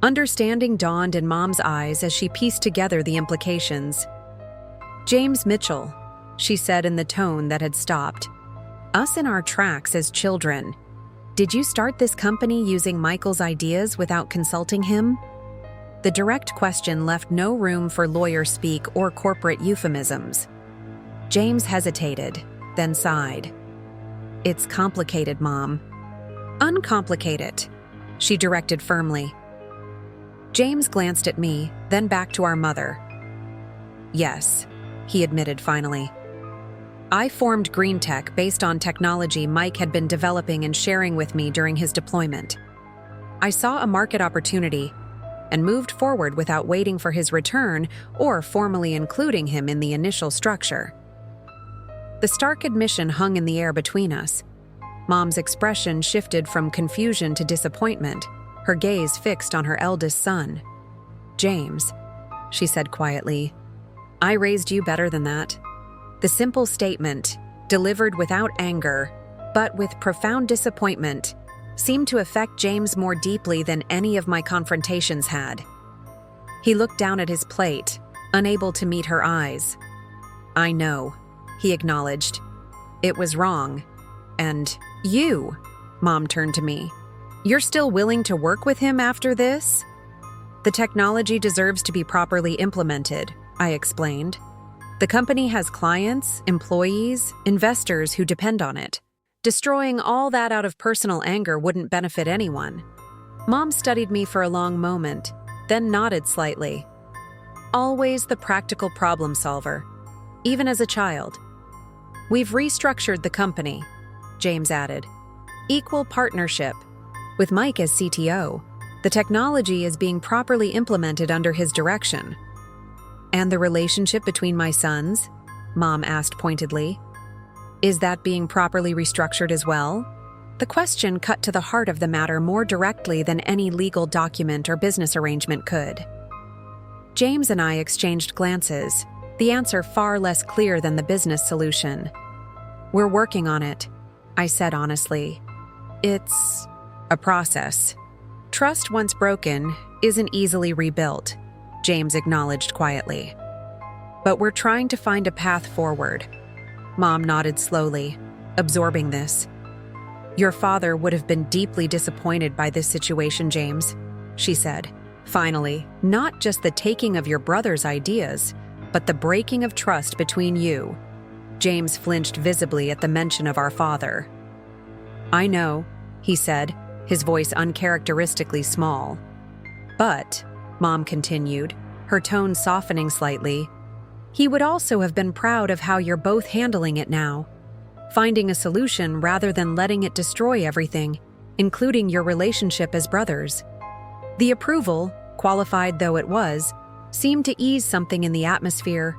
Understanding dawned in Mom's eyes as she pieced together the implications. James Mitchell, she said in the tone that had stopped. Us in our tracks as children. Did you start this company using Michael's ideas without consulting him? The direct question left no room for lawyer speak or corporate euphemisms. James hesitated, then sighed. It's complicated, Mom. Uncomplicate it, she directed firmly. James glanced at me, then back to our mother. Yes, he admitted finally. I formed Green Tech based on technology Mike had been developing and sharing with me during his deployment. I saw a market opportunity and moved forward without waiting for his return or formally including him in the initial structure. The stark admission hung in the air between us. Mom's expression shifted from confusion to disappointment, her gaze fixed on her eldest son. James, she said quietly, I raised you better than that. The simple statement, delivered without anger, but with profound disappointment, seemed to affect James more deeply than any of my confrontations had. He looked down at his plate, unable to meet her eyes. I know, he acknowledged. It was wrong. And you, Mom turned to me. You're still willing to work with him after this? The technology deserves to be properly implemented, I explained. The company has clients, employees, investors who depend on it. Destroying all that out of personal anger wouldn't benefit anyone. Mom studied me for a long moment, then nodded slightly. Always the practical problem solver, even as a child. We've restructured the company, James added. Equal partnership. With Mike as CTO, the technology is being properly implemented under his direction. And the relationship between my sons? Mom asked pointedly. Is that being properly restructured as well? The question cut to the heart of the matter more directly than any legal document or business arrangement could. James and I exchanged glances, the answer far less clear than the business solution. We're working on it, I said honestly. It's a process. Trust once broken isn't easily rebuilt, James acknowledged quietly. But we're trying to find a path forward. Mom nodded slowly, absorbing this. Your father would have been deeply disappointed by this situation, James, she said. Finally, not just the taking of your brother's ideas, but the breaking of trust between you. James flinched visibly at the mention of our father. I know, he said, his voice uncharacteristically small. But, Mom continued, her tone softening slightly, he would also have been proud of how you're both handling it now, finding a solution rather than letting it destroy everything, including your relationship as brothers. The approval, qualified though it was, seemed to ease something in the atmosphere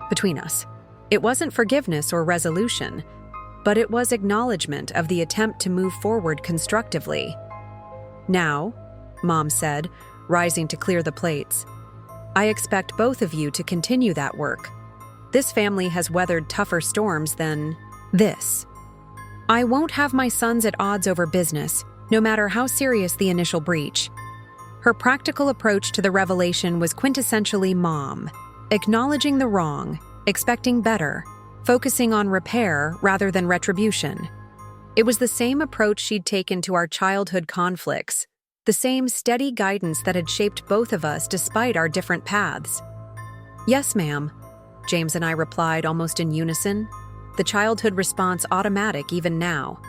between us. It wasn't forgiveness or resolution, but it was acknowledgement of the attempt to move forward constructively. Now, Mom said, rising to clear the plates, I expect both of you to continue that work. This family has weathered tougher storms than this. I won't have my sons at odds over business, no matter how serious the initial breach. Her practical approach to the revelation was quintessentially Mom, acknowledging the wrong, expecting better, focusing on repair rather than retribution. It was the same approach she'd taken to our childhood conflicts, the same steady guidance that had shaped both of us despite our different paths. "Yes, ma'am," James and I replied almost in unison, the childhood response automatic even now.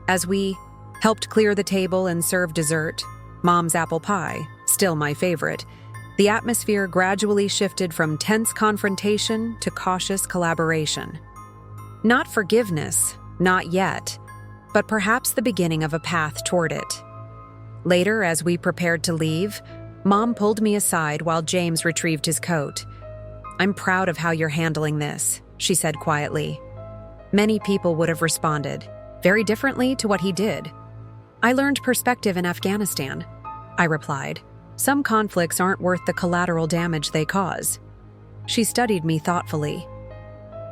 As we helped clear the table and serve dessert, Mom's apple pie, still my favorite, the atmosphere gradually shifted from tense confrontation to cautious collaboration. Not forgiveness, not yet, but perhaps the beginning of a path toward it. Later, as we prepared to leave, Mom pulled me aside while James retrieved his coat. "I'm proud of how you're handling this," she said quietly. Many people would have responded very differently to what he did. "I learned perspective in Afghanistan," I replied. "Some conflicts aren't worth the collateral damage they cause." She studied me thoughtfully.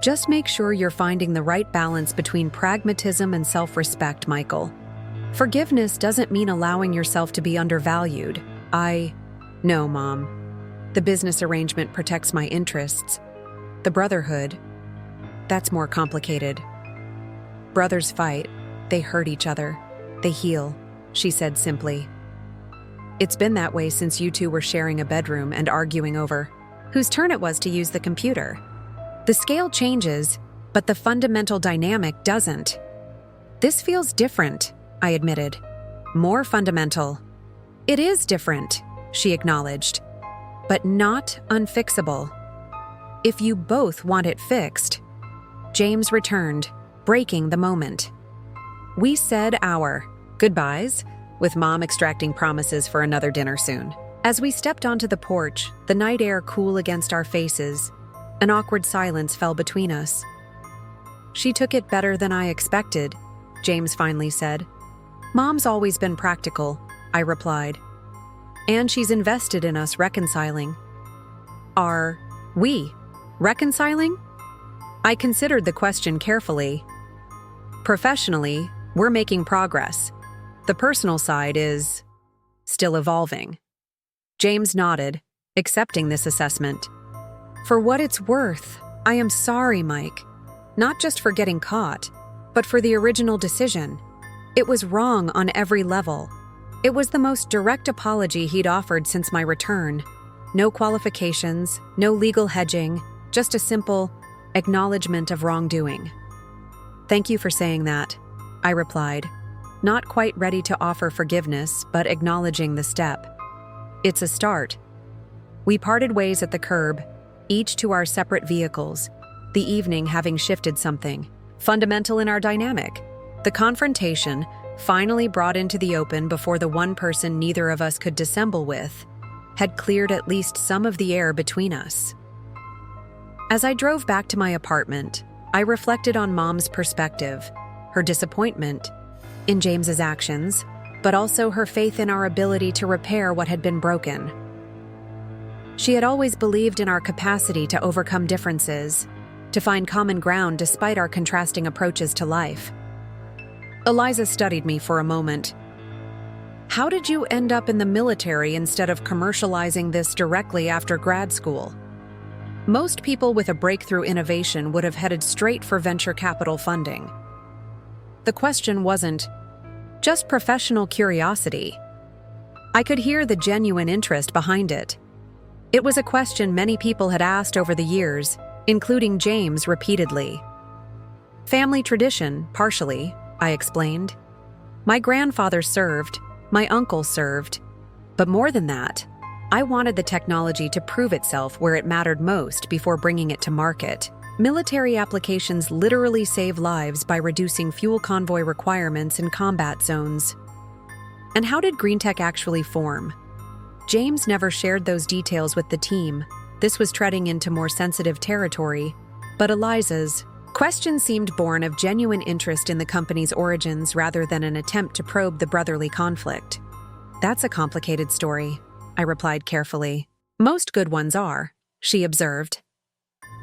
"Just make sure you're finding the right balance between pragmatism and self-respect, Michael. Forgiveness doesn't mean allowing yourself to be undervalued." "No, Mom. The business arrangement protects my interests. The brotherhood, that's more complicated. Brothers fight, they hurt each other, they heal," she said simply. "It's been that way since you two were sharing a bedroom and arguing over whose turn it was to use the computer. The scale changes, but the fundamental dynamic doesn't." "This feels different," I admitted. "More fundamental." "It is different," she acknowledged, "but not unfixable. If you both want it fixed." James returned, breaking the moment. We said our goodbyes, with Mom extracting promises for another dinner soon. As we stepped onto the porch, the night air cool against our faces, an awkward silence fell between us. "She took it better than I expected," James finally said. "Mom's always been practical," I replied. "And she's invested in us reconciling." "Are we reconciling?" I considered the question carefully. "Professionally, we're making progress. The personal side is still evolving." James nodded, accepting this assessment. "For what it's worth, I am sorry, Mike. Not just for getting caught, but for the original decision. It was wrong on every level." It was the most direct apology he'd offered since my return. No qualifications, no legal hedging, just a simple acknowledgement of wrongdoing. "Thank you for saying that," I replied, not quite ready to offer forgiveness, but acknowledging the step. "It's a start." We parted ways at the curb, each to our separate vehicles, the evening having shifted something fundamental in our dynamic. The confrontation, finally brought into the open before the one person neither of us could dissemble with, had cleared at least some of the air between us. As I drove back to my apartment, I reflected on Mom's perspective, her disappointment in James's actions, but also her faith in our ability to repair what had been broken. She had always believed in our capacity to overcome differences, to find common ground despite our contrasting approaches to life. Eliza studied me for a moment. "How did you end up in the military instead of commercializing this directly after grad school? Most people with a breakthrough innovation would have headed straight for venture capital funding." The question wasn't just professional curiosity. I could hear the genuine interest behind it. It was a question many people had asked over the years, including James repeatedly. "Family tradition, partially," I explained. "My grandfather served, my uncle served, but more than that, I wanted the technology to prove itself where it mattered most before bringing it to market. Military applications literally save lives by reducing fuel convoy requirements in combat zones." "And how did Green Tech actually form?" James never shared those details with the team. This was treading into more sensitive territory, but Eliza's question seemed born of genuine interest in the company's origins rather than an attempt to probe the brotherly conflict. "That's a complicated story," I replied carefully. "Most good ones are," she observed.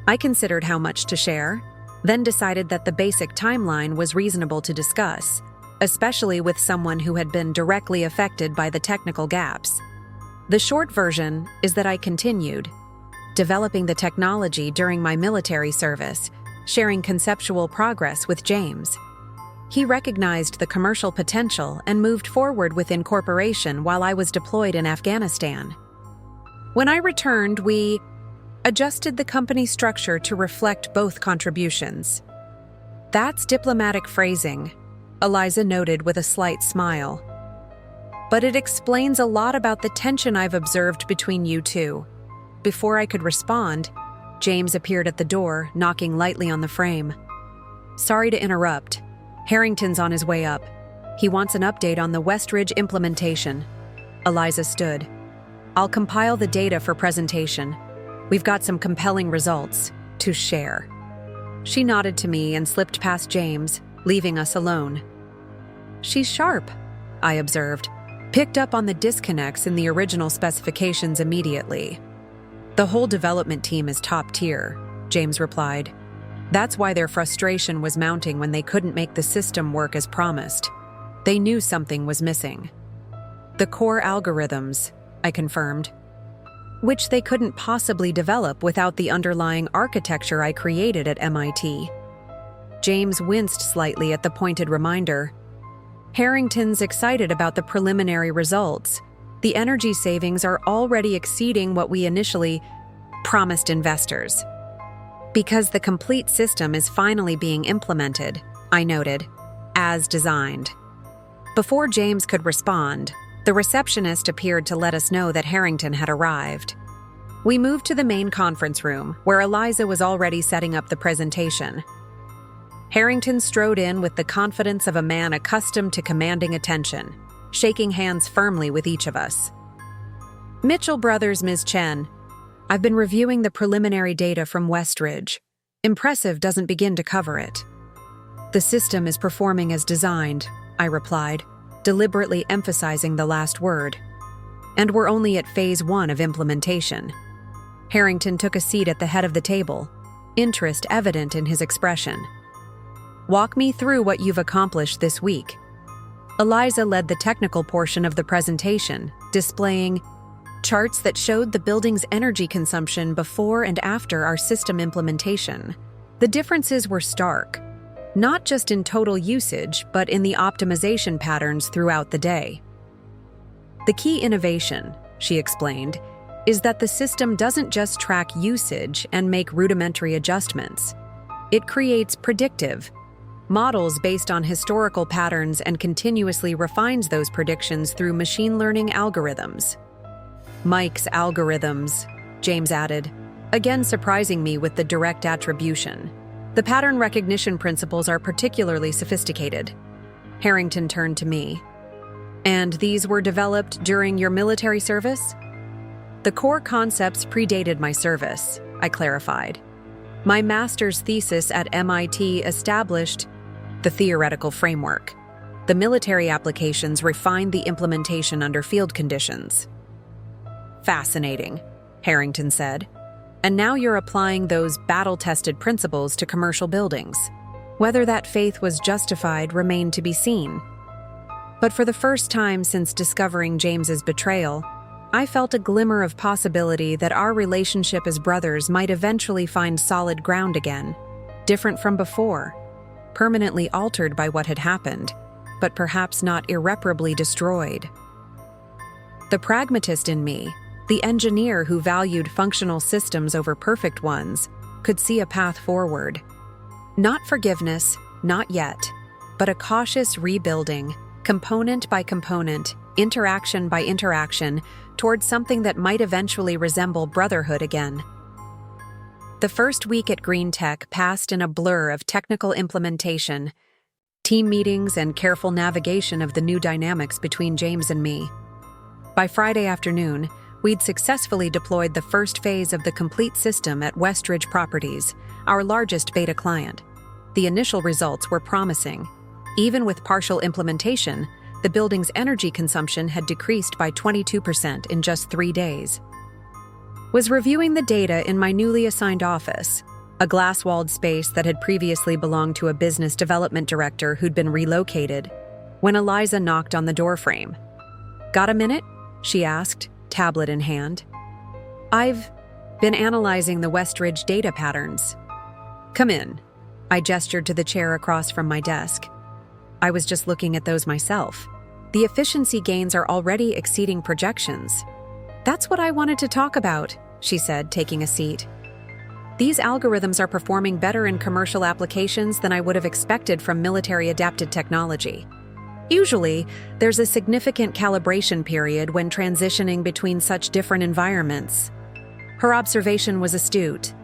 I considered how much to share, then decided that the basic timeline was reasonable to discuss, especially with someone who had been directly affected by the technical gaps. The short version is that I continued developing the technology during my military service, sharing conceptual progress with James. He recognized the commercial potential and moved forward with incorporation while I was deployed in Afghanistan. When I returned, we adjusted the company structure to reflect both contributions. That's diplomatic phrasing, Eliza noted with a slight smile. But it explains a lot about the tension I've observed between you two. Before I could respond, James appeared at the door, knocking lightly on the frame. Sorry to interrupt. Harrington's on his way up. He wants an update on the Westridge implementation. Eliza stood. I'll compile the data for presentation. We've got some compelling results to share. She nodded to me and slipped past James, leaving us alone. She's sharp, I observed, picked up on the disconnects in the original specifications immediately. The whole development team is top tier, James replied. That's why their frustration was mounting when they couldn't make the system work as promised. They knew something was missing. The core algorithms, I confirmed, which they couldn't possibly develop without the underlying architecture I created at MIT. James winced slightly at the pointed reminder. Harrington's excited about the preliminary results. The energy savings are already exceeding what we initially promised investors. Because the complete system is finally being implemented, I noted, as designed. Before James could respond, the receptionist appeared to let us know that Harrington had arrived. We moved to the main conference room, where Eliza was already setting up the presentation. Harrington strode in with the confidence of a man accustomed to commanding attention, shaking hands firmly with each of us. Mitchell Brothers, Ms. Chen. I've been reviewing the preliminary data from Westridge. Impressive doesn't begin to cover it. The system is performing as designed, I replied, deliberately emphasizing the last word. And we're only at phase 1 of implementation. Harrington took a seat at the head of the table, interest evident in his expression. Walk me through what you've accomplished this week. Eliza led the technical portion of the presentation, displaying charts that showed the building's energy consumption before and after our system implementation. The differences were stark, not just in total usage, but in the optimization patterns throughout the day. The key innovation, she explained, is that the system doesn't just track usage and make rudimentary adjustments. It creates predictive models based on historical patterns and continuously refines those predictions through machine learning algorithms. Mike's algorithms, James added, again surprising me with the direct attribution. The pattern recognition principles are particularly sophisticated. Harrington turned to me. And these were developed during your military service? The core concepts predated my service, I clarified. My master's thesis at MIT established the theoretical framework. The military applications refined the implementation under field conditions. Fascinating, Harrington said. And now you're applying those battle-tested principles to commercial buildings. Whether that faith was justified remained to be seen. But for the first time since discovering James's betrayal, I felt a glimmer of possibility that our relationship as brothers might eventually find solid ground again, different from before, permanently altered by what had happened, but perhaps not irreparably destroyed. The pragmatist in me, the engineer who valued functional systems over perfect ones, could see a path forward. Not forgiveness, not yet, but a cautious rebuilding, component by component, interaction by interaction, towards something that might eventually resemble brotherhood again. The first week at Green Tech passed in a blur of technical implementation, team meetings, and careful navigation of the new dynamics between James and me. By Friday afternoon, we'd successfully deployed the first phase of the complete system at Westridge Properties, our largest beta client. The initial results were promising. Even with partial implementation, the building's energy consumption had decreased by 22% in just 3 days. Was reviewing the data in my newly assigned office, a glass-walled space that had previously belonged to a business development director who'd been relocated, when Eliza knocked on the doorframe. "Got a minute?" she asked, tablet in hand. "I've been analyzing the Westridge data patterns." "Come in." I gestured to the chair across from my desk. I was just looking at those myself. The efficiency gains are already exceeding projections. "That's what I wanted to talk about," she said, taking a seat. These algorithms are performing better in commercial applications than I would have expected from military-adapted technology. Usually, there's a significant calibration period when transitioning between such different environments. Her observation was astute.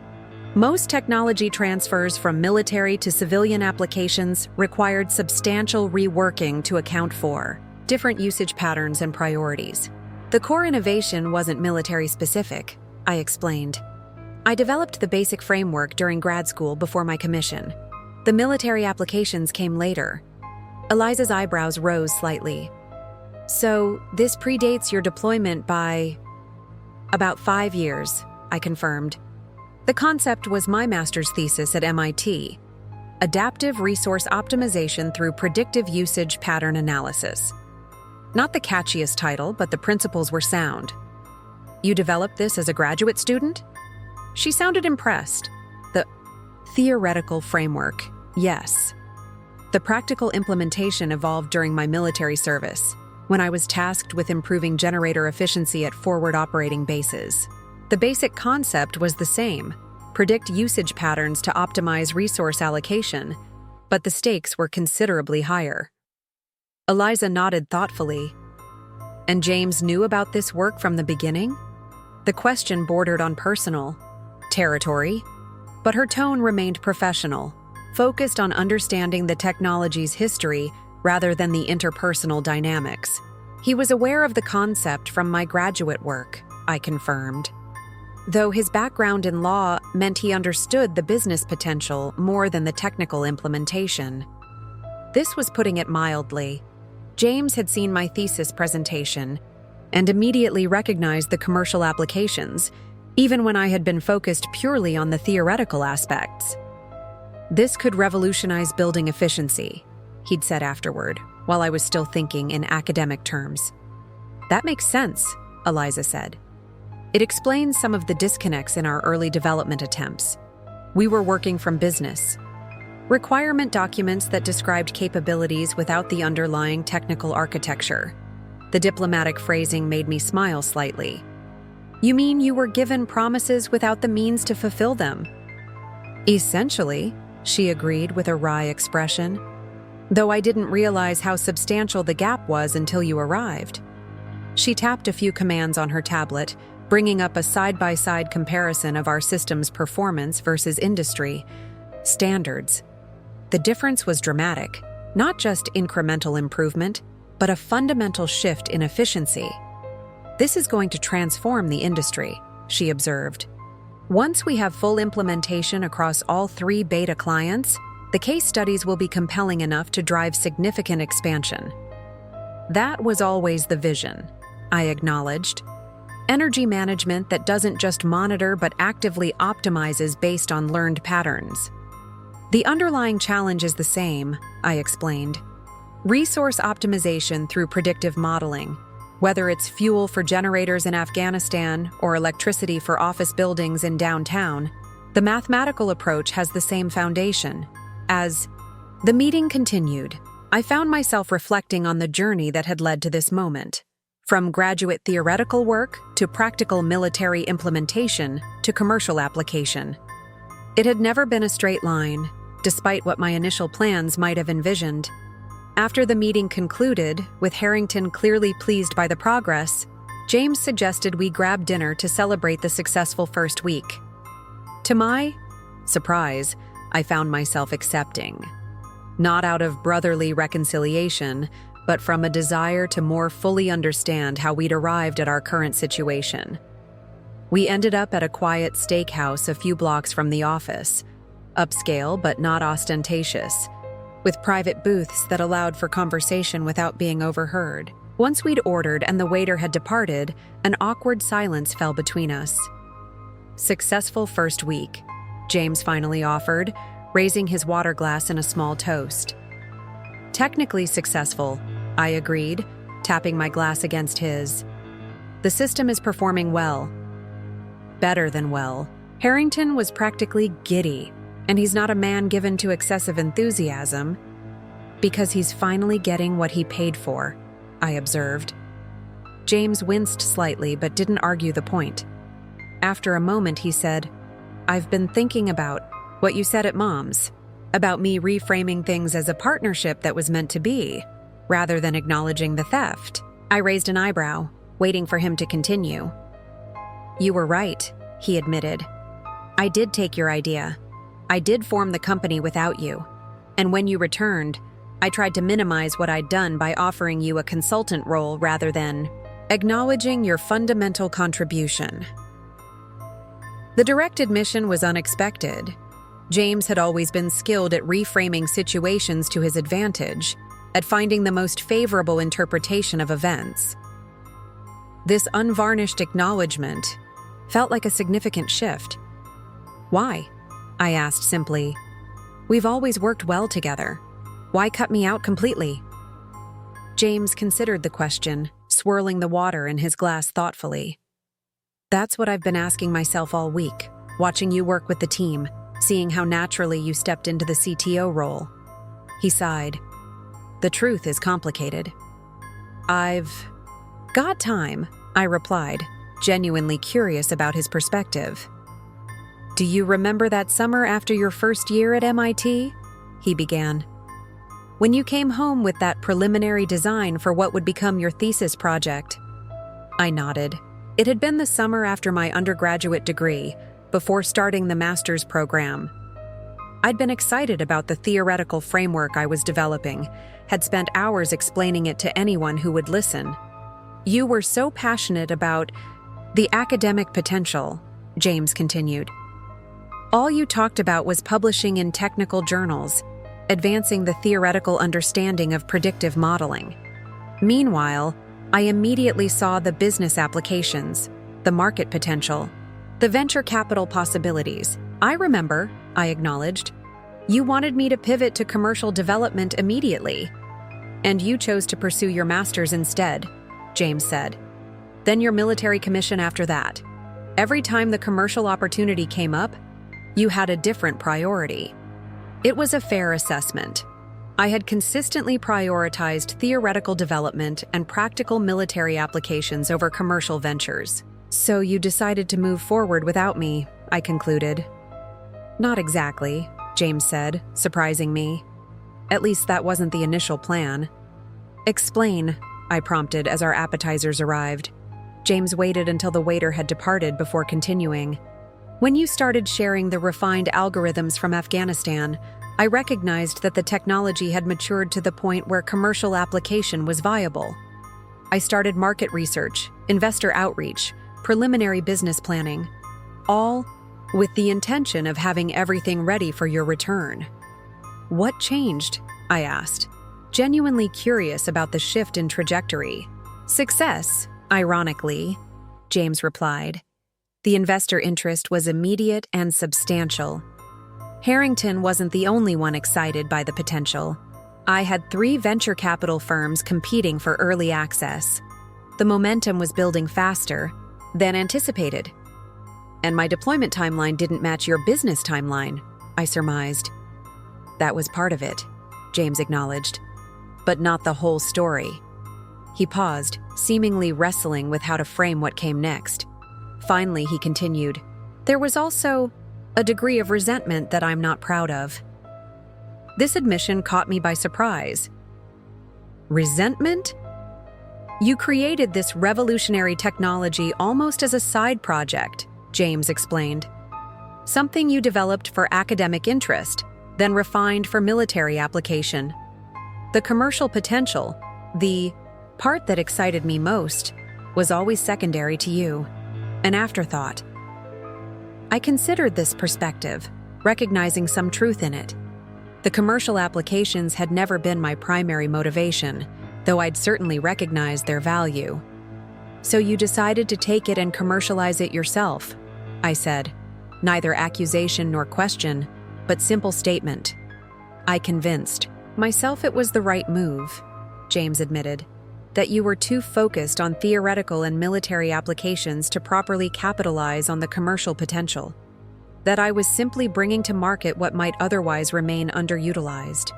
Most technology transfers from military to civilian applications required substantial reworking to account for different usage patterns and priorities. The core innovation wasn't military-specific, I explained. I developed the basic framework during grad school before my commission. The military applications came later. Eliza's eyebrows rose slightly. So, this predates your deployment by about 5 years, I confirmed. The concept was my master's thesis at MIT, Adaptive Resource Optimization through Predictive Usage Pattern Analysis. Not the catchiest title, but the principles were sound. You developed this as a graduate student? She sounded impressed. The theoretical framework, yes. The practical implementation evolved during my military service, when I was tasked with improving generator efficiency at forward operating bases. The basic concept was the same: predict usage patterns to optimize resource allocation, but the stakes were considerably higher. Eliza nodded thoughtfully. And James knew about this work from the beginning? The question bordered on personal territory, but her tone remained professional, focused on understanding the technology's history rather than the interpersonal dynamics. He was aware of the concept from my graduate work, I confirmed. Though his background in law meant he understood the business potential more than the technical implementation. This was putting it mildly. James had seen my thesis presentation and immediately recognized the commercial applications, even when I had been focused purely on the theoretical aspects. This could revolutionize building efficiency, he'd said afterward, while I was still thinking in academic terms. That makes sense, Eliza said. It explains some of the disconnects in our early development attempts. We were working from business. Requirement documents that described capabilities without the underlying technical architecture. The diplomatic phrasing made me smile slightly. You mean you were given promises without the means to fulfill them? Essentially, she agreed with a wry expression, though I didn't realize how substantial the gap was until you arrived. She tapped a few commands on her tablet, bringing up a side-by-side comparison of our system's performance versus industry standards. The difference was dramatic, not just incremental improvement, but a fundamental shift in efficiency. This is going to transform the industry, she observed. Once we have full implementation across all 3 beta clients, the case studies will be compelling enough to drive significant expansion. That was always the vision, I acknowledged. Energy management that doesn't just monitor but actively optimizes based on learned patterns. The underlying challenge is the same, I explained. Resource optimization through predictive modeling. Whether it's fuel for generators in Afghanistan or electricity for office buildings in downtown, the mathematical approach has the same foundation. As the meeting continued, I found myself reflecting on the journey that had led to this moment. From graduate theoretical work to practical military implementation to commercial application. It had never been a straight line, despite what my initial plans might have envisioned. After the meeting concluded, with Harrington clearly pleased by the progress, James suggested we grab dinner to celebrate the successful first week. To my surprise, I found myself accepting. Not out of brotherly reconciliation, but from a desire to more fully understand how we'd arrived at our current situation. We ended up at a quiet steakhouse a few blocks from the office, upscale but not ostentatious, with private booths that allowed for conversation without being overheard. Once we'd ordered and the waiter had departed, an awkward silence fell between us. Successful first week, James finally offered, raising his water glass in a small toast. Technically successful, I agreed, tapping my glass against his. The system is performing well. Better than well. Harrington was practically giddy, and he's not a man given to excessive enthusiasm, because he's finally getting what he paid for, I observed. James winced slightly but didn't argue the point. After a moment, he said, I've been thinking about what you said at Mom's, about me reframing things as a partnership that was meant to be, rather than acknowledging the theft. I raised an eyebrow, waiting for him to continue. You were right, he admitted. I did take your idea. I did form the company without you. And when you returned, I tried to minimize what I'd done by offering you a consultant role rather than acknowledging your fundamental contribution. The direct admission was unexpected. James had always been skilled at reframing situations to his advantage, at finding the most favorable interpretation of events. This unvarnished acknowledgement felt like a significant shift. Why? I asked simply. We've always worked well together. Why cut me out completely? James considered the question, swirling the water in his glass thoughtfully. That's what I've been asking myself all week, watching you work with the team, seeing how naturally you stepped into the CTO role. He sighed. The truth is complicated. I've got time, I replied, genuinely curious about his perspective. Do you remember that summer after your first year at MIT? He began. When you came home with that preliminary design for what would become your thesis project. I nodded. It had been the summer after my undergraduate degree, before starting the master's program. I'd been excited about the theoretical framework I was developing, had spent hours explaining it to anyone who would listen. You were so passionate about the academic potential, James continued. All you talked about was publishing in technical journals, advancing the theoretical understanding of predictive modeling. Meanwhile, I immediately saw the business applications, the market potential, the venture capital possibilities. I remember, I acknowledged. You wanted me to pivot to commercial development immediately. And you chose to pursue your master's instead, James said. Then your military commission after that. Every time the commercial opportunity came up, you had a different priority. It was a fair assessment. I had consistently prioritized theoretical development and practical military applications over commercial ventures. So you decided to move forward without me, I concluded. Not exactly, James said, surprising me. At least that wasn't the initial plan. Explain, I prompted as our appetizers arrived. James waited until the waiter had departed before continuing. When you started sharing the refined algorithms from Afghanistan, I recognized that the technology had matured to the point where commercial application was viable. I started market research, investor outreach, preliminary business planning, all with the intention of having everything ready for your return. What changed? I asked, genuinely curious about the shift in trajectory. Success, ironically, James replied. The investor interest was immediate and substantial. Harrington wasn't the only one excited by the potential. I had 3 venture capital firms competing for early access. The momentum was building faster than anticipated. And my deployment timeline didn't match your business timeline, I surmised. That was part of it, James acknowledged, but not the whole story. He paused, seemingly wrestling with how to frame what came next. Finally, he continued, there was also a degree of resentment that I'm not proud of. This admission caught me by surprise. Resentment? You created this revolutionary technology almost as a side project, James explained. Something you developed for academic interest, then refined for military application. The commercial potential, the part that excited me most, was always secondary to you, an afterthought. I considered this perspective, recognizing some truth in it. The commercial applications had never been my primary motivation, though I'd certainly recognized their value. So you decided to take it and commercialize it yourself, I said. Neither accusation nor question, but simple statement. I convinced myself it was the right move, James admitted, that you were too focused on theoretical and military applications to properly capitalize on the commercial potential. That I was simply bringing to market what might otherwise remain underutilized.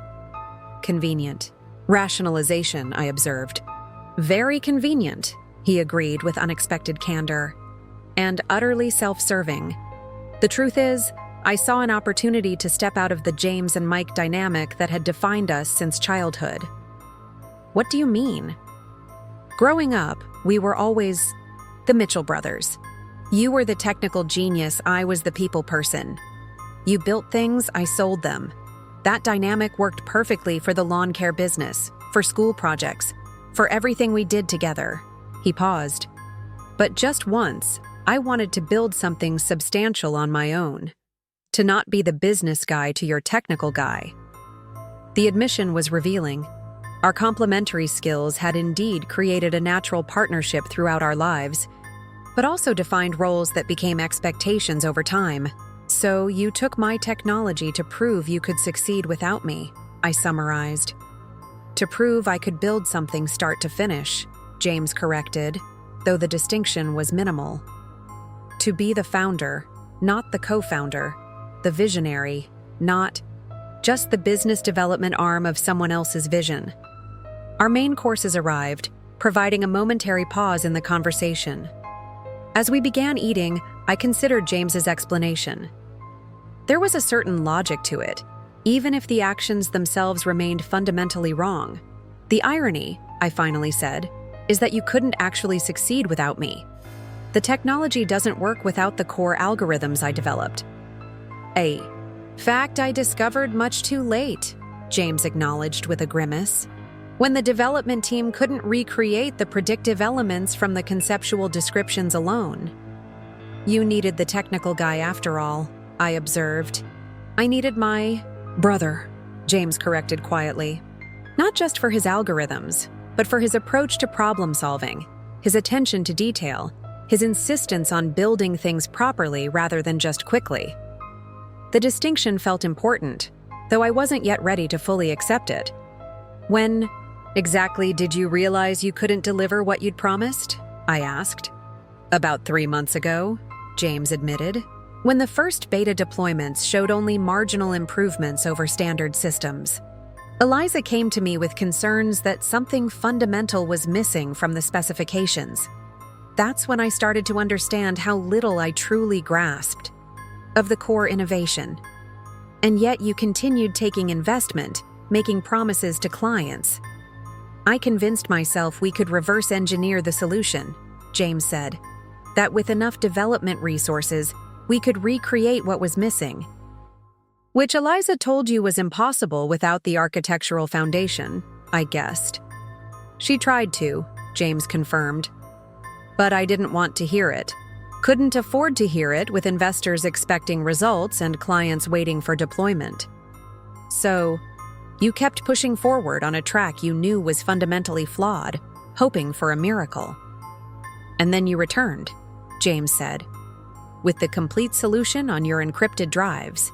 Convenient. Rationalization, I observed. Very convenient, he agreed with unexpected candor. And utterly self-serving. The truth is, I saw an opportunity to step out of the James and Mike dynamic that had defined us since childhood. What do you mean? Growing up, we were always the Mitchell brothers. You were the technical genius, I was the people person. You built things, I sold them. That dynamic worked perfectly for the lawn care business, for school projects, for everything we did together. He paused. But just once, I wanted to build something substantial on my own. To not be the business guy to your technical guy. The admission was revealing. Our complementary skills had indeed created a natural partnership throughout our lives, but also defined roles that became expectations over time. So you took my technology to prove you could succeed without me, I summarized. To prove I could build something start to finish, James corrected, though the distinction was minimal. To be the founder, not the co-founder, the visionary, not just the business development arm of someone else's vision. Our main courses arrived, providing a momentary pause in the conversation. As we began eating, I considered James's explanation. There was a certain logic to it, even if the actions themselves remained fundamentally wrong. The irony, I finally said, is that you couldn't actually succeed without me. The technology doesn't work without the core algorithms I developed. A fact I discovered much too late, James acknowledged with a grimace. When the development team couldn't recreate the predictive elements from the conceptual descriptions alone. You needed the technical guy after all, I observed. I needed my brother, James corrected quietly. Not just for his algorithms, but for his approach to problem solving, his attention to detail, his insistence on building things properly rather than just quickly. The distinction felt important, though I wasn't yet ready to fully accept it. When exactly did you realize you couldn't deliver what you'd promised? I asked. About 3 months ago, James admitted, when the first beta deployments showed only marginal improvements over standard systems. Eliza came to me with concerns that something fundamental was missing from the specifications. That's when I started to understand how little I truly grasped of the core innovation. And yet you continued taking investment, making promises to clients. I convinced myself we could reverse engineer the solution, James said, that with enough development resources, we could recreate what was missing. Which Eliza told you was impossible without the architectural foundation, I guessed. She tried to, James confirmed. But I didn't want to hear it. Couldn't afford to hear it with investors expecting results and clients waiting for deployment. So, you kept pushing forward on a track you knew was fundamentally flawed, hoping for a miracle. And then you returned, James said, with the complete solution on your encrypted drives.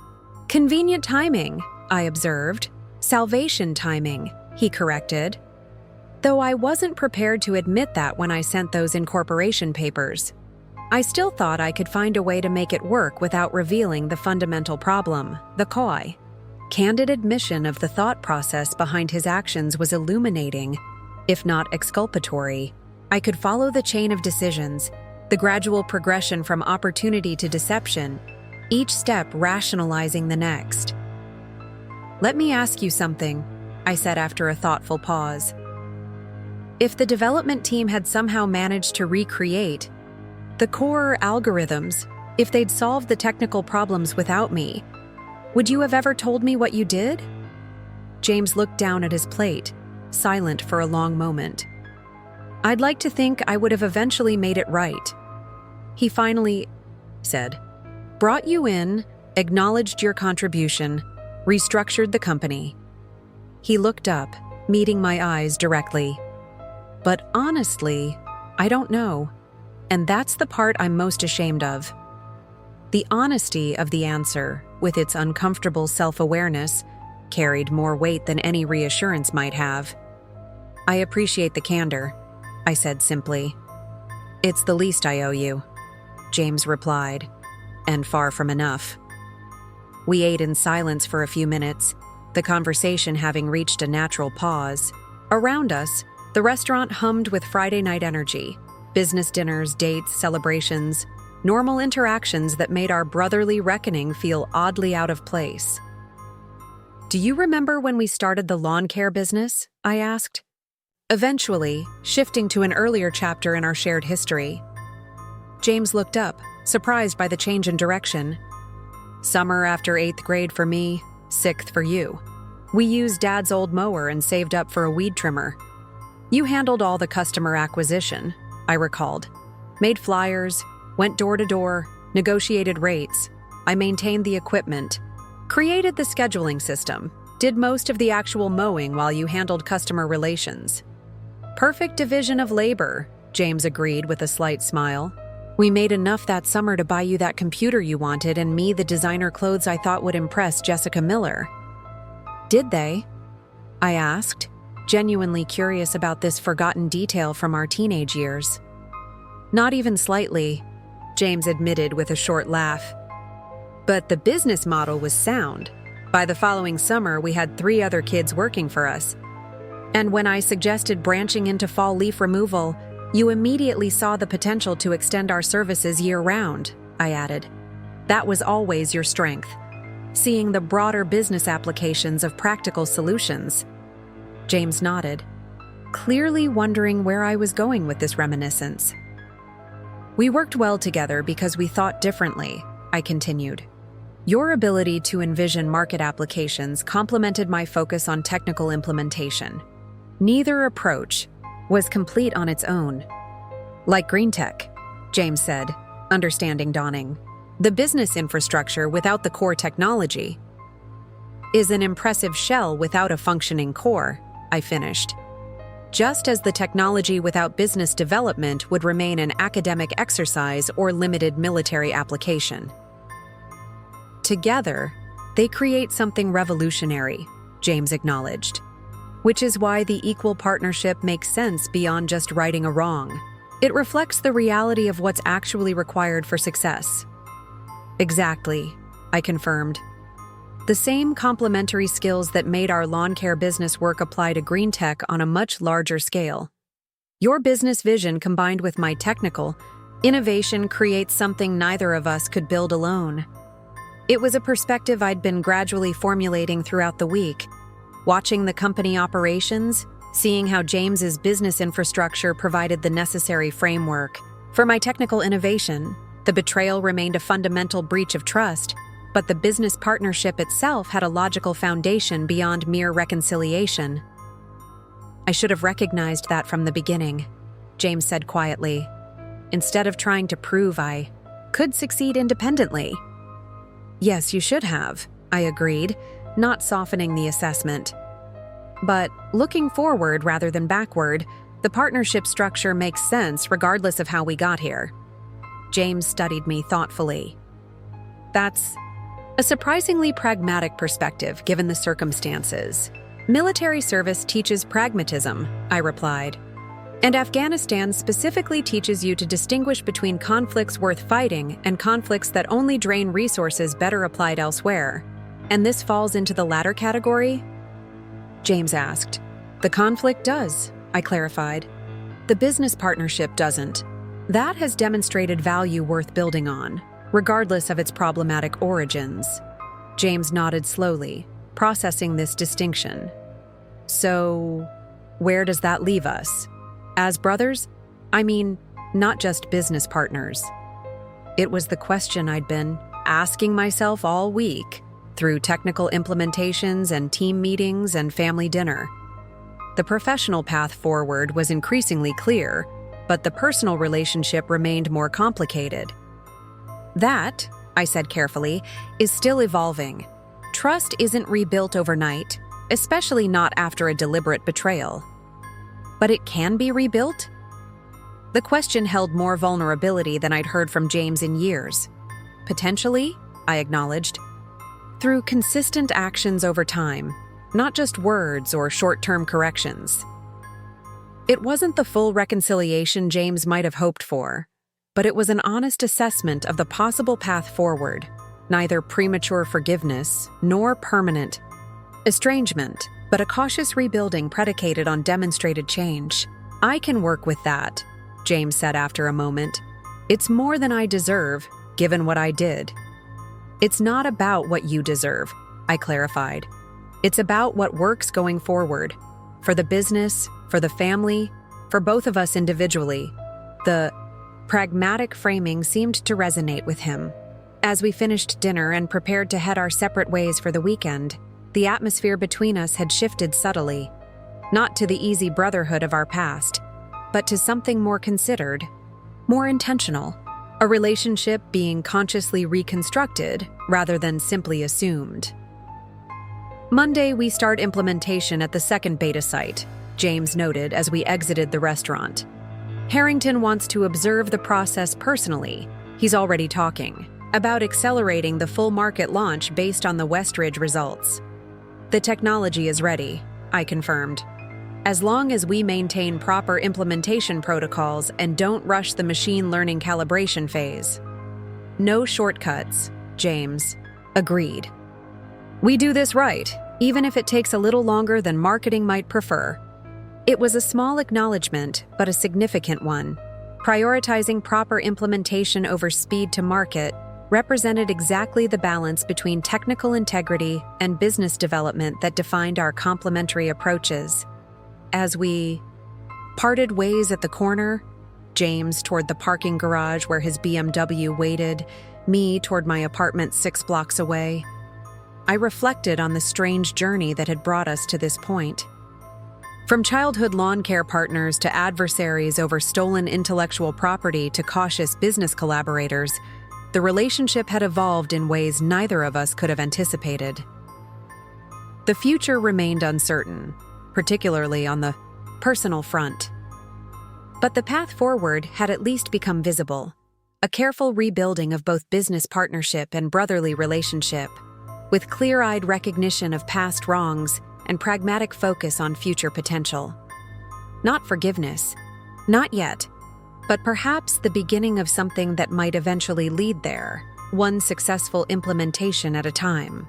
Convenient timing, I observed. Salvation timing, he corrected. Though I wasn't prepared to admit that when I sent those incorporation papers. I still thought I could find a way to make it work without revealing the fundamental problem, the coy. Candid admission of the thought process behind his actions was illuminating, if not exculpatory. I could follow the chain of decisions, the gradual progression from opportunity to deception, each step rationalizing the next. Let me ask you something, I said after a thoughtful pause. If the development team had somehow managed to recreate the core algorithms, if they'd solved the technical problems without me, would you have ever told me what you did? James looked down at his plate, silent for a long moment. I'd like to think I would have eventually made it right. He finally said, brought you in, acknowledged your contribution, restructured the company. He looked up, meeting my eyes directly. But honestly, I don't know. And that's the part I'm most ashamed of. The honesty of the answer, with its uncomfortable self-awareness, carried more weight than any reassurance might have. I appreciate the candor, I said simply. It's the least I owe you, James replied, and far from enough. We ate in silence for a few minutes, the conversation having reached a natural pause. Around us, the restaurant hummed with Friday night energy. Business dinners, dates, celebrations. normal interactions that made our brotherly reckoning feel oddly out of place. "Do you remember when we started the lawn care business?" I asked, eventually shifting to an earlier chapter in our shared history. James looked up, surprised by the change in direction. "Summer after 8th grade for me, 6th for you. We used Dad's old mower and saved up for a weed trimmer. You handled all the customer acquisition," I recalled. "Made flyers, went door to door, negotiated rates. I maintained the equipment, created the scheduling system, did most of the actual mowing while you handled customer relations." "Perfect division of labor," James agreed with a slight smile. "We made enough that summer to buy you that computer you wanted and me the designer clothes I thought would impress Jessica Miller." "Did they?" I asked, genuinely curious about this forgotten detail from our teenage years. "Not even slightly," James admitted with a short laugh. "But the business model was sound. By the following summer, we had 3 other kids working for us. And when I suggested branching into fall leaf removal, you immediately saw the potential to extend our services year-round," I added. "That was always your strength, seeing the broader business applications of practical solutions." James nodded, clearly wondering where I was going with this reminiscence. "We worked well together because we thought differently," I continued. "Your ability to envision market applications complemented my focus on technical implementation. Neither approach was complete on its own." "Like green tech," James said, understanding dawning. "The business infrastructure without the core technology is an impressive shell without a functioning core," I finished. "Just as the technology without business development would remain an academic exercise or limited military application. Together, they create something revolutionary," James acknowledged. "Which is why the equal partnership makes sense beyond just righting a wrong. It reflects the reality of what's actually required for success." "Exactly," I confirmed. "The same complementary skills that made our lawn care business work apply to green tech on a much larger scale. Your business vision combined with my technical innovation creates something neither of us could build alone." It was a perspective I'd been gradually formulating throughout the week, watching the company operations, seeing how James's business infrastructure provided the necessary framework. For my technical innovation, the betrayal remained a fundamental breach of trust, but the business partnership itself had a logical foundation beyond mere reconciliation. "I should have recognized that from the beginning," James said quietly, "instead of trying to prove I could succeed independently." "Yes, you should have," I agreed, not softening the assessment. "But looking forward rather than backward, the partnership structure makes sense regardless of how we got here." James studied me thoughtfully. "That's a surprisingly pragmatic perspective given the circumstances. Military service teaches pragmatism," I replied. "And Afghanistan specifically teaches you to distinguish between conflicts worth fighting and conflicts that only drain resources better applied elsewhere. And this falls into the latter category?" James asked. "The conflict does," I clarified. "The business partnership doesn't. That has demonstrated value worth building on, regardless of its problematic origins." James nodded slowly, processing this distinction. "So, where does that leave us? As brothers? I mean, not just business partners." It was the question I'd been asking myself all week, through technical implementations and team meetings and family dinner. The professional path forward was increasingly clear, but the personal relationship remained more complicated. "That," I said carefully, "is still evolving. Trust isn't rebuilt overnight, especially not after a deliberate betrayal." "But it can be rebuilt?" The question held more vulnerability than I'd heard from James in years. "Potentially," I acknowledged. "Through consistent actions over time, not just words or short-term corrections." It wasn't the full reconciliation James might have hoped for, but it was an honest assessment of the possible path forward, neither premature forgiveness nor permanent estrangement, but a cautious rebuilding predicated on demonstrated change. "I can work with that," James said after a moment. It's more than I deserve, given what I did. It's not about what you deserve, I clarified. It's about what works going forward. For the business, for the family, for both of us individually. The pragmatic framing seemed to resonate with him. As we finished dinner and prepared to head our separate ways for the weekend, the atmosphere between us had shifted subtly. Not to the easy brotherhood of our past, but to something more considered, more intentional. A relationship being consciously reconstructed rather than simply assumed. Monday, we start implementation at the second beta site, James noted as we exited the restaurant. Harrington wants to observe the process personally. He's already talking about accelerating the full market launch based on the Westridge results. The technology is ready, I confirmed. As long as we maintain proper implementation protocols and don't rush the machine learning calibration phase. No shortcuts, James. Agreed. We do this right, even if it takes a little longer than marketing might prefer. It was a small acknowledgement, but a significant one. Prioritizing proper implementation over speed to market represented exactly the balance between technical integrity and business development that defined our complementary approaches. As we parted ways at the corner, James toward the parking garage where his BMW waited, me toward my apartment 6 blocks away, I reflected on the strange journey that had brought us to this point. From childhood lawn care partners to adversaries over stolen intellectual property to cautious business collaborators, the relationship had evolved in ways neither of us could have anticipated. The future remained uncertain, particularly on the personal front. But the path forward had at least become visible, a careful rebuilding of both business partnership and brotherly relationship, with clear-eyed recognition of past wrongs and pragmatic focus on future potential. Not forgiveness, not yet, but perhaps the beginning of something that might eventually lead there, one successful implementation at a time.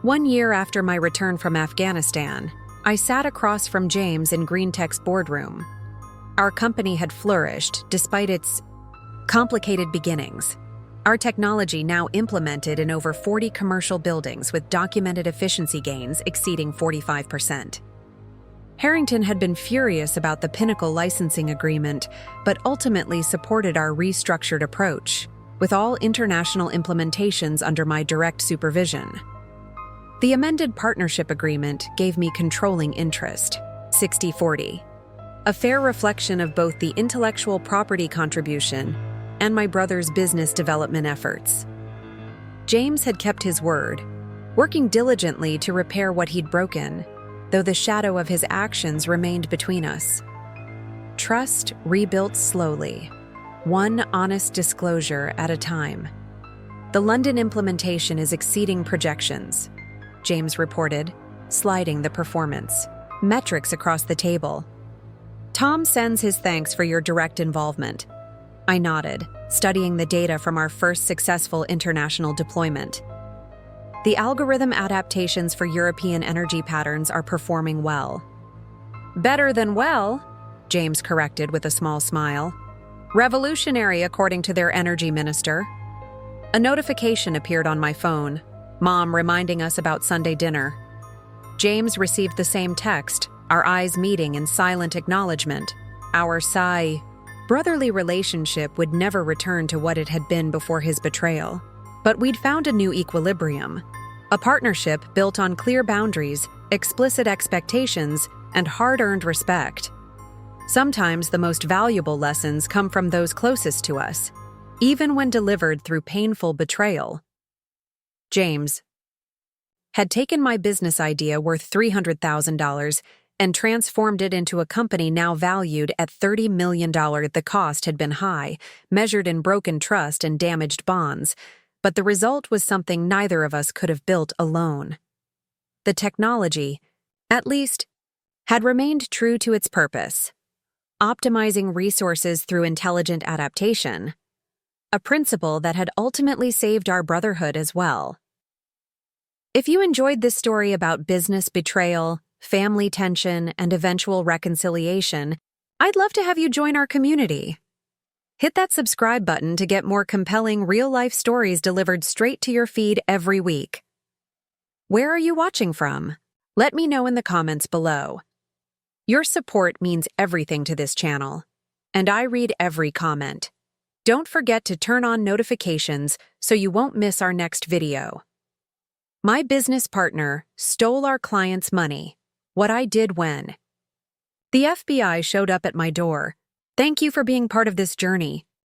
1 year after my return from Afghanistan, I sat across from James in GreenTech's boardroom. Our company had flourished despite its complicated beginnings. Our technology now implemented in over 40 commercial buildings with documented efficiency gains exceeding 45%. Harrington had been furious about the Pinnacle licensing agreement, but ultimately supported our restructured approach, with all international implementations under my direct supervision. The amended partnership agreement gave me controlling interest, 60-40, a fair reflection of both the intellectual property contribution and my brother's business development efforts. James had kept his word, working diligently to repair what he'd broken, though the shadow of his actions remained between us. Trust rebuilt slowly, one honest disclosure at a time. The London implementation is exceeding projections, James reported, sliding the performance metrics across the table. Tom sends his thanks for your direct involvement. I nodded, studying the data from our first successful international deployment. The algorithm adaptations for European energy patterns are performing well. Better than well, James corrected with a small smile. Revolutionary, according to their energy minister. A notification appeared on my phone, Mom reminding us about Sunday dinner. James received the same text, our eyes meeting in silent acknowledgement. Our brotherly relationship would never return to what it had been before his betrayal. But we'd found a new equilibrium, a partnership built on clear boundaries, explicit expectations, and hard-earned respect. Sometimes the most valuable lessons come from those closest to us, even when delivered through painful betrayal. James had taken my business idea worth $300,000 and transformed it into a company now valued at $30 million. The cost had been high, measured in broken trust and damaged bonds, but the result was something neither of us could have built alone. The technology, at least, had remained true to its purpose, optimizing resources through intelligent adaptation, a principle that had ultimately saved our brotherhood as well. If you enjoyed this story about business betrayal, family tension, and eventual reconciliation, I'd love to have you join our community. Hit that subscribe button to get more compelling real-life stories delivered straight to your feed every week. Where are you watching from? Let me know in the comments below. Your support means everything to this channel, and I read every comment. Don't forget to turn on notifications so you won't miss our next video. My business partner stole our client's money. What I did when. The FBI showed up at my door. Thank you for being part of this journey.